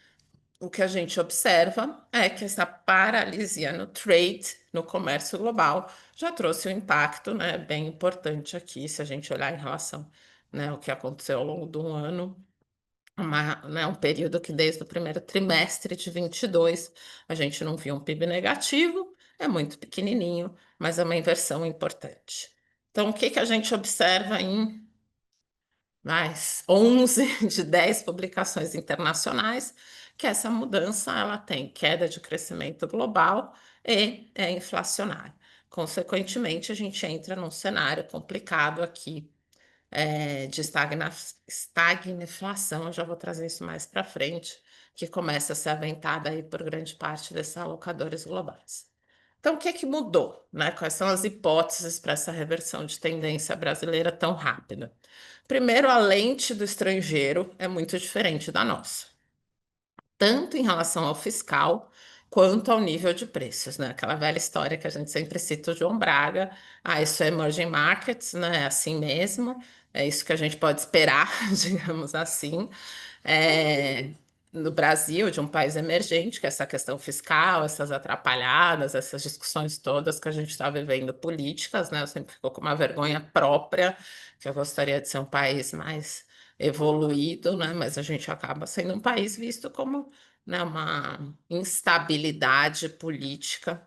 o que a gente observa é que essa paralisia no trade, no comércio global, já trouxe um impacto, né, bem importante aqui, se a gente olhar em relação, né, ao que aconteceu ao longo do ano, né, um período que desde o primeiro trimestre de 22 a gente não viu um PIB negativo, é muito pequenininho, mas é uma inversão importante. Então, o que que a gente observa em mais 11 de 10 publicações internacionais, que essa mudança ela tem queda de crescimento global e é inflacionária. Consequentemente, a gente entra num cenário complicado aqui de estagflação, eu já vou trazer isso mais para frente, que começa a ser aventada aí por grande parte desses alocadores globais. Então, o que é que mudou, né? Quais são as hipóteses para essa reversão de tendência brasileira tão rápida? Primeiro, a lente do estrangeiro é muito diferente da nossa, tanto em relação ao fiscal quanto ao nível de preços, né? Aquela velha história que a gente sempre cita o João Braga, isso é emerging markets, né? É assim mesmo, é isso que a gente pode esperar, digamos assim. É, no Brasil, de um país emergente, que é essa questão fiscal, essas atrapalhadas, essas discussões todas que a gente está vivendo políticas, né? Eu sempre fico com uma vergonha própria, que eu gostaria de ser um país mais evoluído, né? Mas a gente acaba sendo um país visto como, né, uma instabilidade política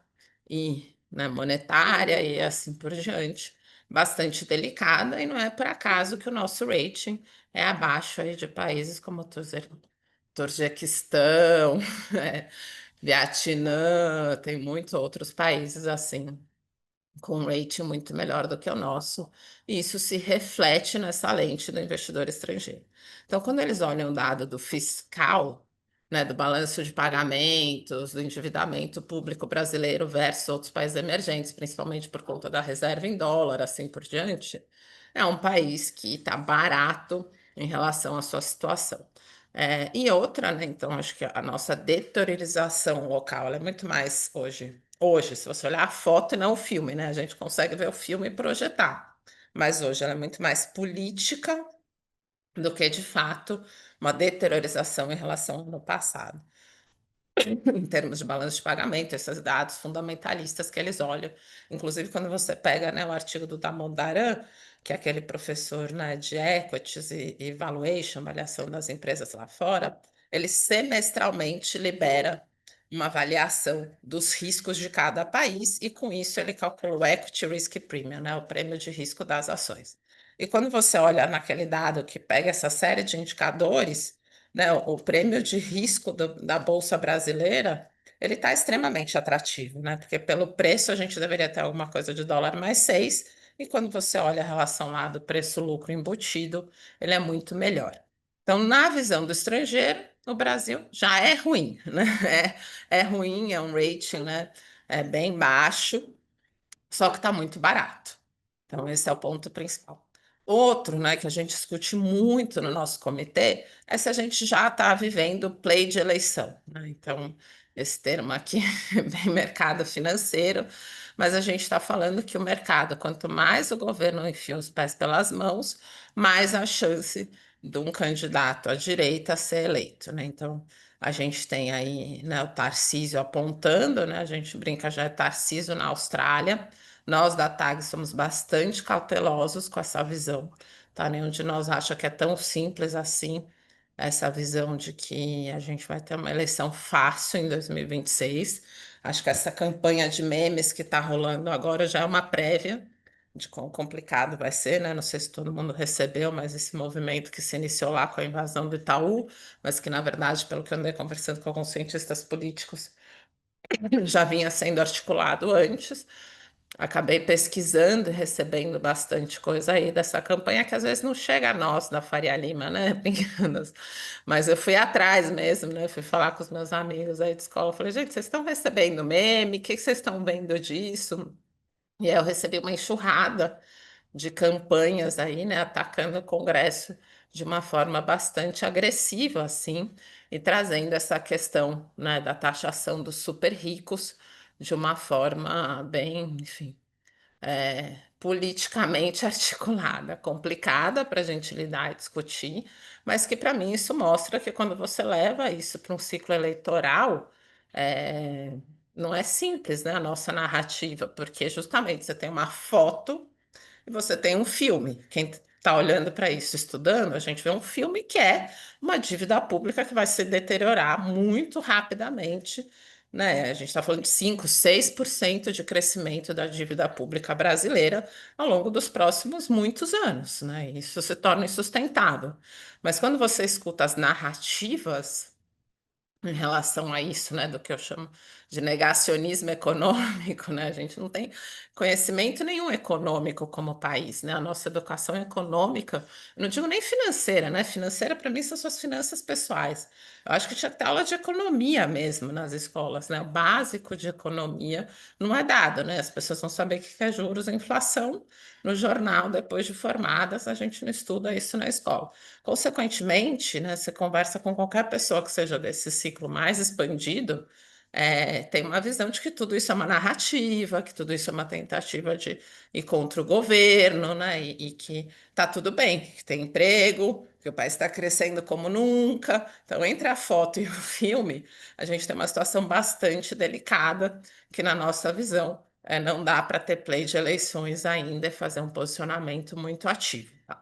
e, né, monetária e assim por diante, bastante delicada, e não é por acaso que o nosso rating é abaixo aí de países como Turquestão, Vietnã, tem muitos outros países assim com um rating muito melhor do que o nosso, e isso se reflete nessa lente do investidor estrangeiro. Então, quando eles olham o dado do fiscal, né, do balanço de pagamentos, do endividamento público brasileiro versus outros países emergentes, principalmente por conta da reserva em dólar, assim por diante, é um país que está barato em relação à sua situação. E outra, né? Então, acho que a nossa deteriorização local ela é muito mais hoje. Hoje, se você olhar a foto e não o filme, né? A gente consegue ver o filme e projetar. Mas hoje ela é muito mais política do que, de fato, uma deteriorização em relação ao ano passado em termos de balanço de pagamento, esses dados fundamentalistas que eles olham. Inclusive, quando você pega, né, o artigo do Damodaran, que é aquele professor, né, de equities e valuation, avaliação das empresas lá fora, ele semestralmente libera uma avaliação dos riscos de cada país e, com isso, ele calcula o equity risk premium, né, o prêmio de risco das ações. E quando você olha naquele dado que pega essa série de indicadores, né, o prêmio de risco da Bolsa Brasileira, ele está extremamente atrativo, né? Porque pelo preço a gente deveria ter alguma coisa de dólar mais 6, e quando você olha a relação lá do preço-lucro embutido, ele é muito melhor. Então, na visão do estrangeiro, o Brasil já é ruim, né? É ruim, é um rating, né? É bem baixo, só que está muito barato. Então, esse é o ponto principal. Outro, né, que a gente discute muito no nosso comitê é se a gente já está vivendo play de eleição, né? Então, esse termo aqui é bem mercado financeiro, mas a gente está falando que o mercado, quanto mais o governo enfia os pés pelas mãos, mais a chance de um candidato à direita ser eleito, né? Então, a gente tem aí, né, o Tarcísio apontando, né? A gente brinca já é Tarcísio na Austrália. Nós da TAG somos bastante cautelosos com essa visão, tá? Nenhum de nós acha que é tão simples assim essa visão de que a gente vai ter uma eleição fácil em 2026. Acho que essa campanha de memes que está rolando agora já é uma prévia de quão complicado vai ser, né? Não sei se todo mundo recebeu, mas esse movimento que se iniciou lá com a invasão do Itaú, mas que, na verdade, pelo que eu andei conversando com alguns cientistas políticos, já vinha sendo articulado antes. Acabei pesquisando e recebendo bastante coisa aí dessa campanha que às vezes não chega a nós da Faria Lima, né? Brincando. Mas eu fui atrás mesmo, né? Fui falar com os meus amigos aí de escola. Falei, gente, vocês estão recebendo meme? O que vocês estão vendo disso? E aí eu recebi uma enxurrada de campanhas aí, né? Atacando o Congresso de uma forma bastante agressiva, assim, e trazendo essa questão, né, da taxação dos super ricos de uma forma bem, enfim, politicamente articulada, complicada para a gente lidar e discutir, mas que para mim isso mostra que quando você leva isso para um ciclo eleitoral, é, não é simples, né, a nossa narrativa, porque justamente você tem uma foto e você tem um filme. Quem está olhando para isso, estudando, a gente vê um filme que é uma dívida pública que vai se deteriorar muito rapidamente, né? A gente está falando de 5, 6% de crescimento da dívida pública brasileira ao longo dos próximos muitos anos, né? Isso se torna insustentável. Mas quando você escuta as narrativas em relação a isso, né, do que eu chamo de negacionismo econômico, né? A gente não tem conhecimento nenhum econômico como país, né? A nossa educação econômica, eu não digo nem financeira, né? Financeira para mim são suas finanças pessoais. Eu acho que tinha que ter aula de economia mesmo nas escolas, né? O básico de economia não é dado, né? As pessoas vão saber o que é juros e inflação no jornal depois de formadas, a gente não estuda isso na escola. Consequentemente, né, você conversa com qualquer pessoa que seja desse ciclo mais expandido, tem uma visão de que tudo isso é uma narrativa, que tudo isso é uma tentativa de ir contra o governo, né, e que tá tudo bem, que tem emprego, que o país está crescendo como nunca. Então, entre a foto e o filme, a gente tem uma situação bastante delicada, que na nossa visão não dá para ter play de eleições ainda e fazer um posicionamento muito ativo. Tá?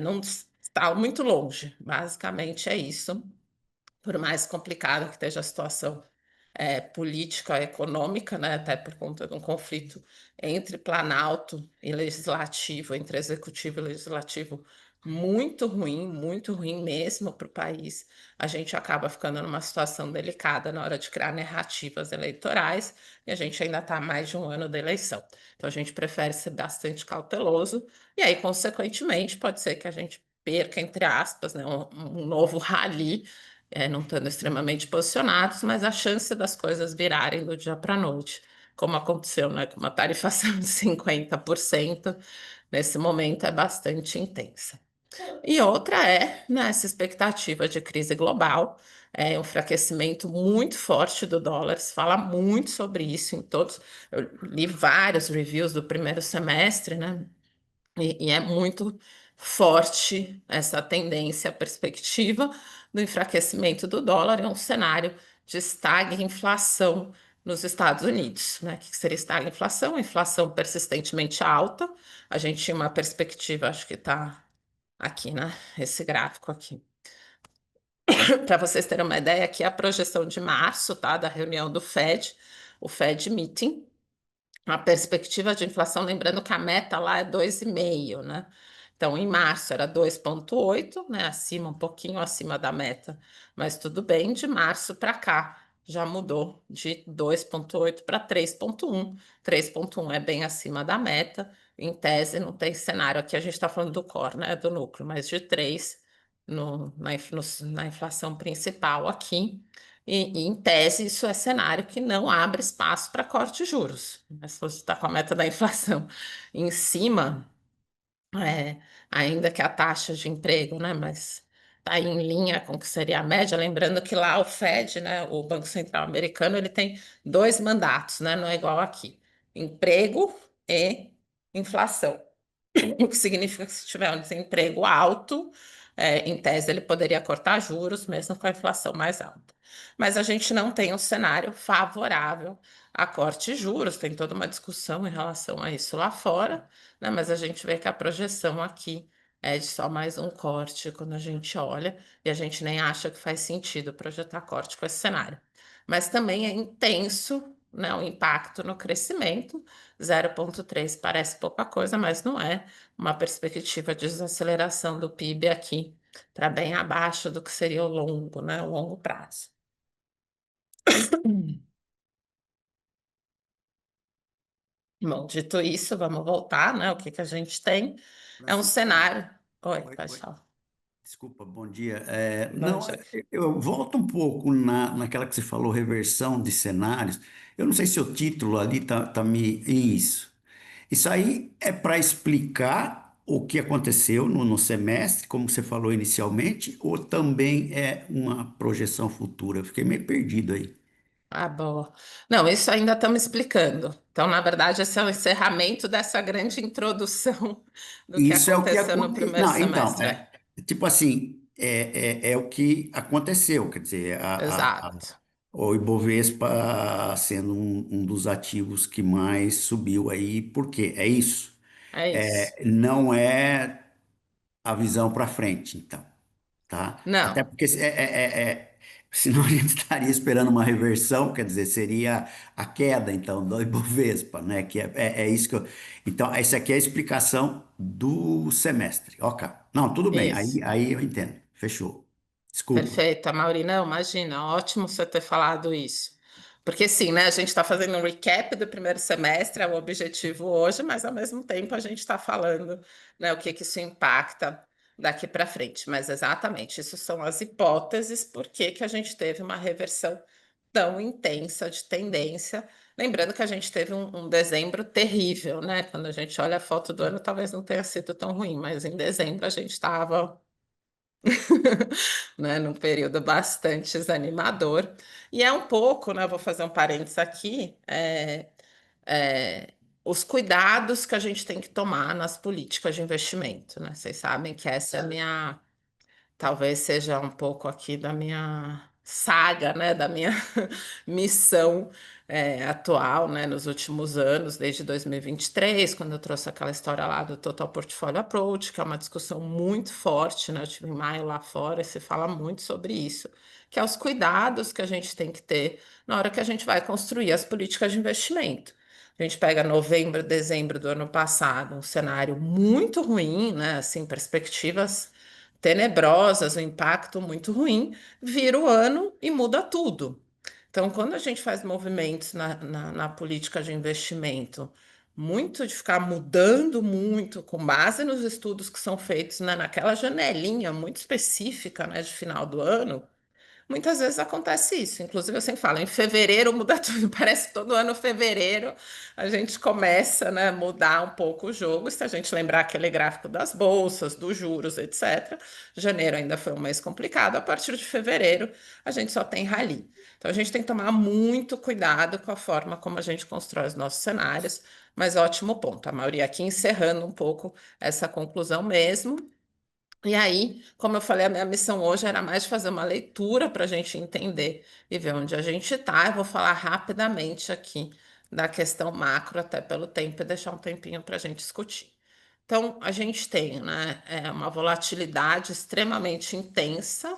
Não está muito longe, basicamente é isso. Por mais complicada que esteja a situação política, econômica, né, até por conta de um conflito entre Planalto e Legislativo, entre Executivo e Legislativo, muito ruim mesmo para o país. A gente acaba ficando numa situação delicada na hora de criar narrativas eleitorais e a gente ainda está há mais de um ano da eleição. Então a gente prefere ser bastante cauteloso e aí, consequentemente, pode ser que a gente perca, entre aspas, né, um novo rally não estando extremamente posicionados, mas a chance das coisas virarem do dia para a noite, como aconteceu, né, com uma tarifação de 50%, nesse momento é bastante intensa. E outra é, né, essa expectativa de crise global, um enfraquecimento muito forte do dólar, se fala muito sobre isso em todos. Eu li vários reviews do primeiro semestre, né? E é muito forte essa tendência, a perspectiva do enfraquecimento do dólar é um cenário de estagflação nos Estados Unidos, né? O que seria estagflação? Inflação persistentemente alta. A gente tinha uma perspectiva, acho que está aqui, né? Esse gráfico aqui. Para vocês terem uma ideia, aqui é a projeção de março, tá? Da reunião do Fed, o Fed Meeting. A perspectiva de inflação, lembrando que a meta lá é 2,5, né? Então, em março era 2,8, né? Acima, um pouquinho acima da meta, mas tudo bem, de março para cá já mudou de 2,8 para 3,1. 3,1 é bem acima da meta. Em tese, não tem cenário. Aqui a gente está falando do core, né? Do núcleo, mas de 3 na inflação principal aqui. E, em tese, isso é cenário que não abre espaço para corte de juros. Mas se você está com a meta da inflação em cima, ainda que a taxa de emprego, né? Mas tá em linha com o que seria a média, lembrando que lá o Fed, né, o Banco Central Americano, ele tem dois mandatos, né, não é igual aqui, emprego e inflação. O que significa que se tiver um desemprego alto, em tese ele poderia cortar juros, mesmo com a inflação mais alta. Mas a gente não tem um cenário favorável a corte de juros, tem toda uma discussão em relação a isso lá fora, né? Mas a gente vê que a projeção aqui é de só mais um corte quando a gente olha, e a gente nem acha que faz sentido projetar corte com esse cenário. Mas também é intenso, né, o impacto no crescimento. 0,3 parece pouca coisa, mas não é uma perspectiva de desaceleração do PIB aqui para bem abaixo do que seria o longo, né, o longo prazo. Bom, dito isso, vamos voltar, né? O que que a gente tem é um Francisca, cenário. Oi, oi, pode oi. falar. Desculpa, bom dia. Bom Não, dia. eu volto um pouco naquela que você falou, reversão de cenários. Eu não sei se o título ali tá me. Isso. Isso aí é para explicar o que aconteceu no semestre, como você falou inicialmente, ou também é uma projeção futura? Eu fiquei meio perdido aí. Ah, boa. Não, isso ainda estamos explicando. Então, na verdade, esse é o encerramento dessa grande introdução do que Isso é o que aconteceu no aconteceu. primeiro Não, então, semestre. É, tipo assim, é o que aconteceu, quer dizer, exato. o Ibovespa sendo um dos ativos que mais subiu aí, por quê? É isso. É isso. Não é a visão para frente, então, tá? Até Não, porque senão a gente estaria esperando uma reversão, quer dizer, seria a queda, então, do Ibovespa, né? Que é isso que eu... Então, essa aqui é a explicação do semestre. Ok. Não, tudo bem, isso. aí eu entendo. Fechou. Desculpa. Perfeita, Mauri. Não, imagina, ótimo você ter falado isso. Porque sim, né? A gente está fazendo um recap do primeiro semestre, é o objetivo hoje, mas ao mesmo tempo a gente está falando, né, o que que isso impacta daqui para frente. Mas exatamente, isso são as hipóteses, por que que a gente teve uma reversão tão intensa de tendência. Lembrando que a gente teve um dezembro terrível, né? Quando a gente olha a foto do ano, talvez não tenha sido tão ruim, mas em dezembro a gente estava né, num período bastante desanimador. E é um pouco, né, vou fazer um parênteses aqui, é, os cuidados que a gente tem que tomar nas políticas de investimento, né? Vocês sabem que essa é a minha talvez seja um pouco aqui da minha saga, né, da minha missão atual, né, nos últimos anos, desde 2023, quando eu trouxe aquela história lá do Total Portfolio Approach, que é uma discussão muito forte, né, eu estive em maio lá fora e se fala muito sobre isso, que é os cuidados que a gente tem que ter na hora que a gente vai construir as políticas de investimento. A gente pega novembro, dezembro do ano passado, um cenário muito ruim, né? Assim, perspectivas tenebrosas, um impacto muito ruim, vira o ano e muda tudo. Então, quando a gente faz movimentos na política de investimento, muito de ficar mudando muito, com base nos estudos que são feitos, né, naquela janelinha muito específica, né, de final do ano, muitas vezes acontece isso. Inclusive, eu sempre falo, em fevereiro muda tudo. Parece que todo ano, fevereiro, a gente começa, né, a mudar um pouco o jogo. Se a gente lembrar aquele gráfico das bolsas, dos juros, etc. Janeiro ainda foi um mês complicado. A partir de fevereiro, a gente só tem rally. Então, a gente tem que tomar muito cuidado com a forma como a gente constrói os nossos cenários. Mas ótimo ponto. A maioria aqui encerrando um pouco essa conclusão mesmo. E aí, como eu falei, a minha missão hoje era mais fazer uma leitura para a gente entender e ver onde a gente está. Eu vou falar rapidamente aqui da questão macro, até pelo tempo, e deixar um tempinho para a gente discutir. Então, a gente tem, né, uma volatilidade extremamente intensa,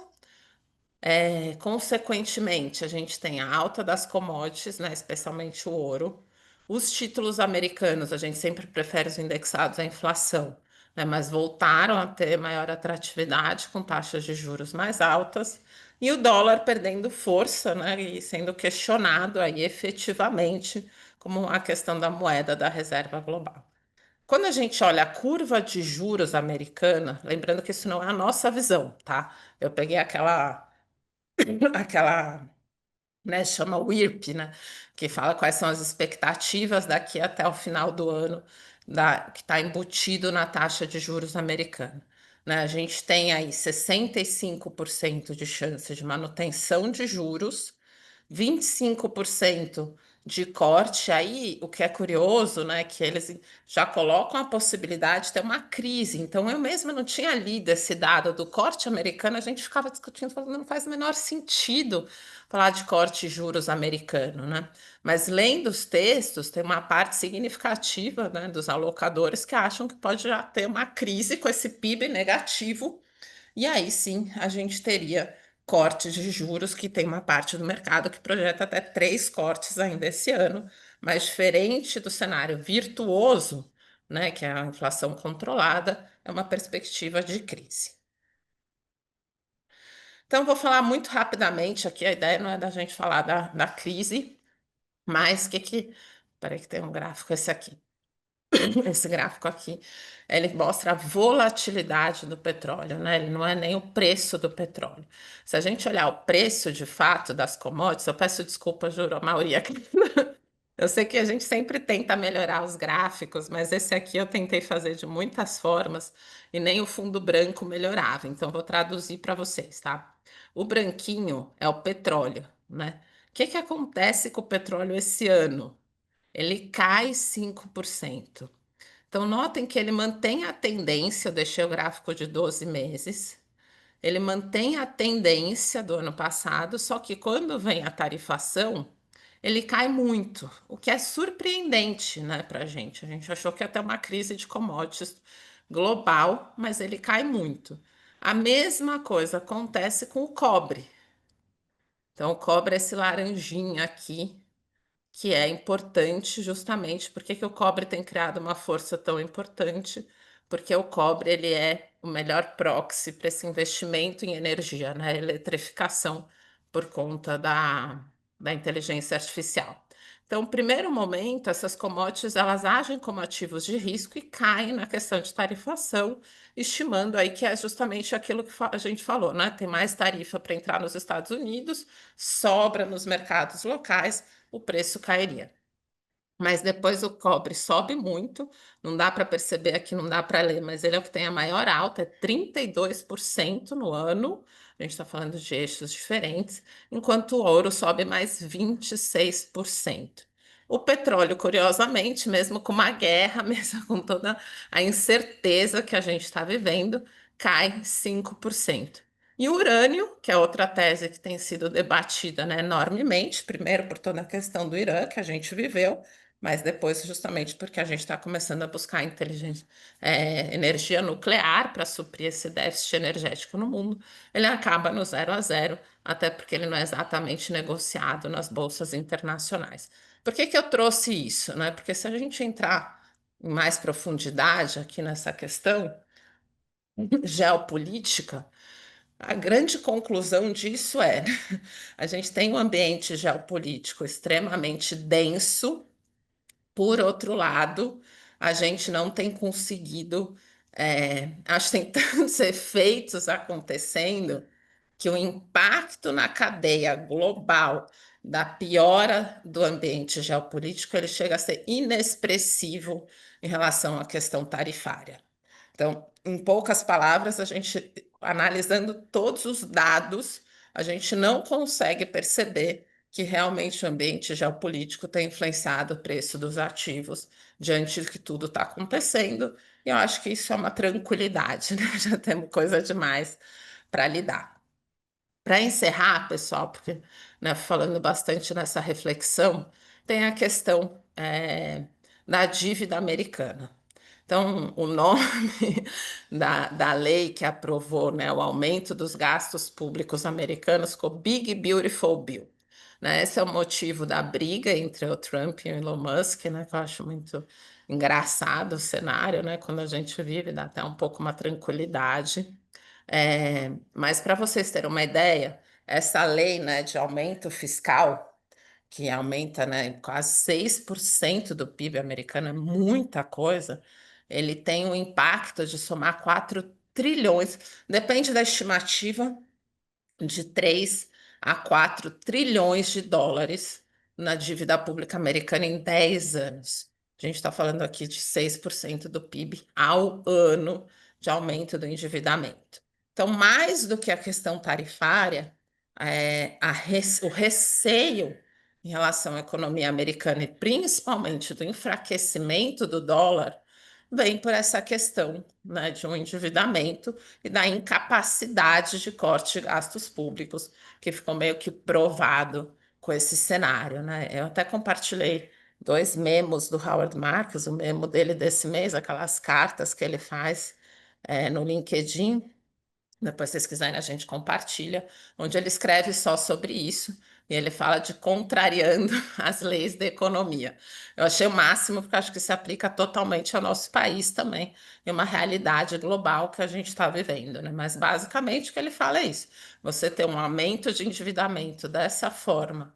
consequentemente, a gente tem a alta das commodities, né, especialmente o ouro. Os títulos americanos, a gente sempre prefere os indexados à inflação, né, mas voltaram a ter maior atratividade com taxas de juros mais altas. E o dólar perdendo força, né, e sendo questionado aí efetivamente como a questão da moeda da reserva global. Quando a gente olha a curva de juros americana, lembrando que isso não é a nossa visão, tá? Eu peguei aquela, né, chama o IRP, né, que fala quais são as expectativas daqui até o final do ano, que está embutido na taxa de juros americana. né? A gente tem aí 65% de chance de manutenção de juros, 25% de corte. Aí, o que é curioso, né, que eles já colocam a possibilidade de ter uma crise. Então, eu mesma não tinha lido esse dado do corte americano, a gente ficava discutindo, falando, não faz o menor sentido falar de corte de juros americano, né? Mas lendo os textos, tem uma parte significativa, né, dos alocadores que acham que pode já ter uma crise com esse PIB negativo, e aí sim a gente teria cortes de juros, que tem uma parte do mercado que projeta até 3 cortes ainda esse ano, mas diferente do cenário virtuoso, né, que é a inflação controlada, é uma perspectiva de crise. Então, vou falar muito rapidamente aqui, a ideia não é da gente falar da crise, mas Peraí que tem um gráfico, esse aqui. Esse gráfico aqui, ele mostra a volatilidade do petróleo, né? Ele não é nem o preço do petróleo. Se a gente olhar o preço de fato das commodities, eu peço desculpa, juro, a maioria aqui. Eu sei que a gente sempre tenta melhorar os gráficos, mas esse aqui eu tentei fazer de muitas formas e nem o fundo branco melhorava. Então, vou traduzir para vocês, tá? O branquinho é o petróleo, né? O que que acontece com o petróleo esse ano? Ele cai 5%. Então, notem que ele mantém a tendência, eu deixei o gráfico de 12 meses, ele mantém a tendência do ano passado, só que quando vem a tarifação, ele cai muito, o que é surpreendente, né, para a gente. A gente achou que ia ter uma crise de commodities global, mas ele cai muito. A mesma coisa acontece com o cobre. Então, o cobre é esse laranjinha aqui, que é importante justamente porque que o cobre tem criado uma força tão importante, porque o cobre ele é o melhor proxy para esse investimento em energia, né? Eletrificação por conta da inteligência artificial. Então, no primeiro momento, essas commodities elas agem como ativos de risco e caem na questão de tarifação, estimando aí que é justamente aquilo que a gente falou, né? Tem mais tarifa para entrar nos Estados Unidos, sobra nos mercados locais, o preço cairia. Mas depois o cobre sobe muito, não dá para perceber aqui, não dá para ler, mas ele é o que tem a maior alta, é 32% no ano. A gente está falando de eixos diferentes, enquanto o ouro sobe mais 26%. O petróleo, curiosamente, mesmo com uma guerra, mesmo com toda a incerteza que a gente está vivendo, cai 5%. E o urânio, que é outra tese que tem sido debatida, né, enormemente, primeiro por toda a questão do Irã que a gente viveu, mas depois justamente porque a gente está começando a buscar energia nuclear para suprir esse déficit energético no mundo, ele acaba no 0 a 0, até porque ele não é exatamente negociado nas bolsas internacionais. Por que que eu trouxe isso, né? Porque se a gente entrar em mais profundidade aqui nessa questão geopolítica, a grande conclusão disso é: a gente tem um ambiente geopolítico extremamente denso. Por outro lado, a gente não tem conseguido, acho que tem tantos efeitos acontecendo que o impacto na cadeia global da piora do ambiente geopolítico ele chega a ser inexpressivo em relação à questão tarifária. Então, em poucas palavras, a gente, analisando todos os dados, a gente não consegue perceber que realmente o ambiente geopolítico tem influenciado o preço dos ativos diante de que tudo está acontecendo. E eu acho que isso é uma tranquilidade, né? Já temos coisa demais para lidar. Para encerrar, pessoal, porque né, falando bastante nessa reflexão, tem a questão da dívida americana. Então, o nome da lei que aprovou, né, o aumento dos gastos públicos americanos ficou Big Beautiful Bill. Né? Esse é o motivo da briga entre o Trump e o Elon Musk, né, que eu acho muito engraçado o cenário, né, quando a gente vive, dá até um pouco uma tranquilidade. Mas para vocês terem uma ideia, essa lei, né, de aumento fiscal, que aumenta, né, quase 6% do PIB americano, é muita coisa, ele tem um impacto de somar 4 trilhões, depende da estimativa, de 3 a 4 trilhões de dólares na dívida pública americana em 10 anos. A gente está falando aqui de 6% do PIB ao ano de aumento do endividamento. Então, mais do que a questão tarifária, o receio em relação à economia americana e principalmente do enfraquecimento do dólar vem por essa questão, né, de um endividamento e da incapacidade de corte de gastos públicos, que ficou meio que provado com esse cenário, né? Eu até compartilhei dois memos do Howard Marks, o memo dele desse mês, aquelas cartas que ele faz no LinkedIn. Depois, se vocês quiserem, a gente compartilha, onde ele escreve só sobre isso, e ele fala de contrariando as leis da economia. Eu achei o máximo, porque acho que se aplica totalmente ao nosso país também, e uma realidade global que a gente está vivendo, né? Mas basicamente o que ele fala é isso: você ter um aumento de endividamento dessa forma,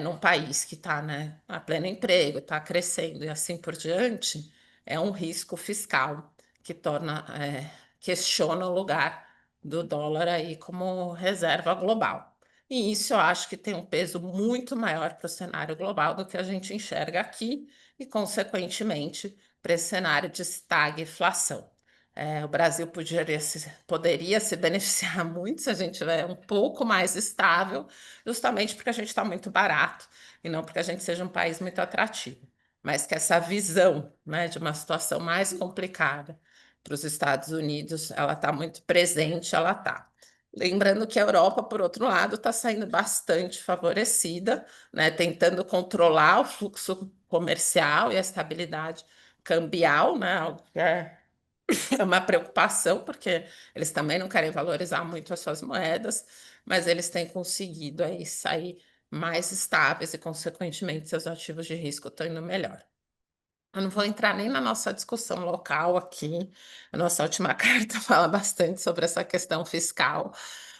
num país que está, né, a pleno emprego, está crescendo e assim por diante, é um risco fiscal que torna, questiona o lugar do dólar aí como reserva global. E isso eu acho que tem um peso muito maior para o cenário global do que a gente enxerga aqui e, consequentemente, para esse cenário de estagflação. O Brasil poderia se beneficiar muito se a gente tiver um pouco mais estável, justamente porque a gente está muito barato e não porque a gente seja um país muito atrativo. Mas que essa visão, né, de uma situação mais complicada para os Estados Unidos, ela está muito presente, ela está. Lembrando que a Europa, por outro lado, está saindo bastante favorecida, né, tentando controlar o fluxo comercial e a estabilidade cambial, né, algo que é uma preocupação, porque eles também não querem valorizar muito as suas moedas, mas eles têm conseguido aí sair mais estáveis e, consequentemente, seus ativos de risco estão indo melhor. Eu não vou entrar nem na nossa discussão local aqui. A nossa última carta fala bastante sobre essa questão fiscal.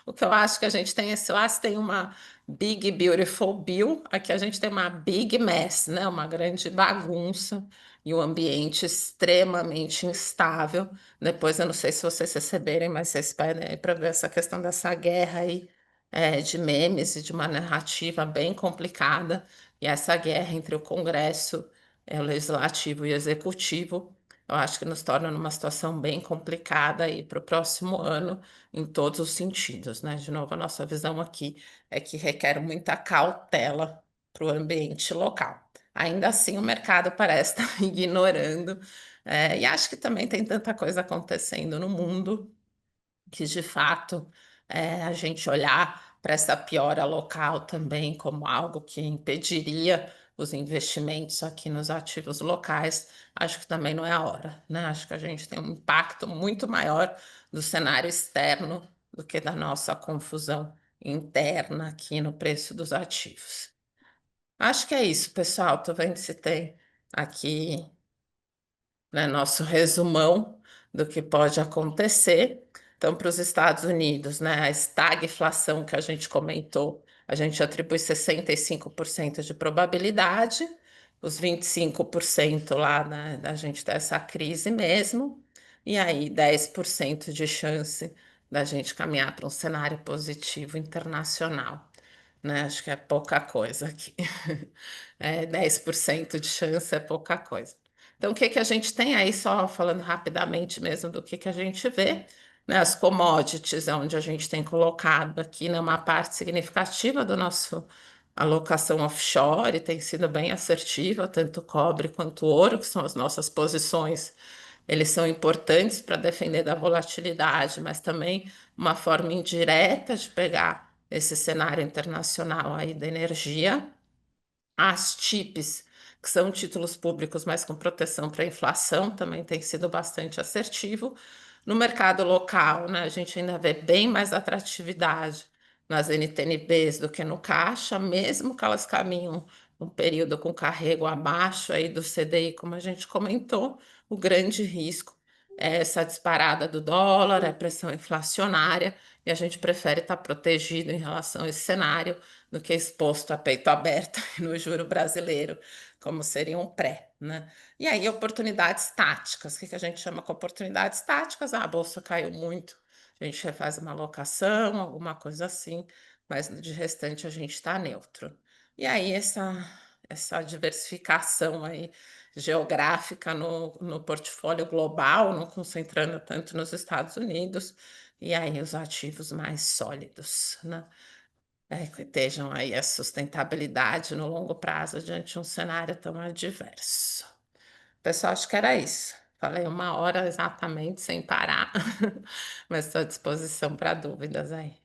O que eu acho que a gente tem esse lá, se tem uma Big Beautiful Bill, aqui a gente tem uma Big Mess, né? Uma grande bagunça e um ambiente extremamente instável. Depois, eu não sei se vocês receberem, mas vocês pedem aí para ver essa questão dessa guerra aí, de memes e de uma narrativa bem complicada. E essa guerra entre o Congresso, o legislativo e o executivo, eu acho que nos torna numa situação bem complicada aí para o próximo ano, em todos os sentidos, né? De novo, a nossa visão aqui é que requer muita cautela para o ambiente local. Ainda assim, o mercado parece estar ignorando, e acho que também tem tanta coisa acontecendo no mundo que de fato a gente olhar para essa piora local também como algo que impediria os investimentos aqui nos ativos locais, acho que também não é a hora, né? Acho que a gente tem um impacto muito maior do cenário externo do que da nossa confusão interna aqui no preço dos ativos. Acho que é isso, pessoal. Tô vendo se tem aqui, né, nosso resumão do que pode acontecer. Então, para os Estados Unidos, né, a estagflação que a gente comentou, a gente atribui 65% de probabilidade, os 25% lá, né, da gente ter essa crise mesmo, e aí 10% de chance da gente caminhar para um cenário positivo internacional, né? Acho que é pouca coisa aqui. 10% de chance é pouca coisa. Então, o que que a gente tem aí, só falando rapidamente mesmo do que a gente vê, né? As commodities, é onde a gente tem colocado aqui, né, uma parte significativa do nosso alocação offshore, tem sido bem assertiva, tanto cobre quanto ouro, que são as nossas posições. Eles são importantes para defender da volatilidade, mas também uma forma indireta de pegar esse cenário internacional aí da energia. As TIPs, que são títulos públicos, mas com proteção para a inflação, também tem sido bastante assertivo. No mercado local, né, a gente ainda vê bem mais atratividade nas NTNBs do que no caixa, mesmo que elas caminham um período com carrego abaixo aí do CDI, como a gente comentou, o grande risco é essa disparada do dólar, é a pressão inflacionária, e a gente prefere estar protegido em relação a esse cenário do que exposto a peito aberto no juro brasileiro, como seria um pré, né? E aí, oportunidades táticas. O que a gente chama com oportunidades táticas? Ah, a bolsa caiu muito, a gente faz uma alocação, alguma coisa assim, mas de restante a gente está neutro. E aí, essa diversificação aí geográfica no portfólio global, não concentrando tanto nos Estados Unidos, e aí os ativos mais sólidos, né? Que estejam aí a sustentabilidade no longo prazo diante de um cenário tão adverso. Pessoal, acho que era isso. Falei 1 hora exatamente, sem parar, mas estou à disposição para dúvidas aí.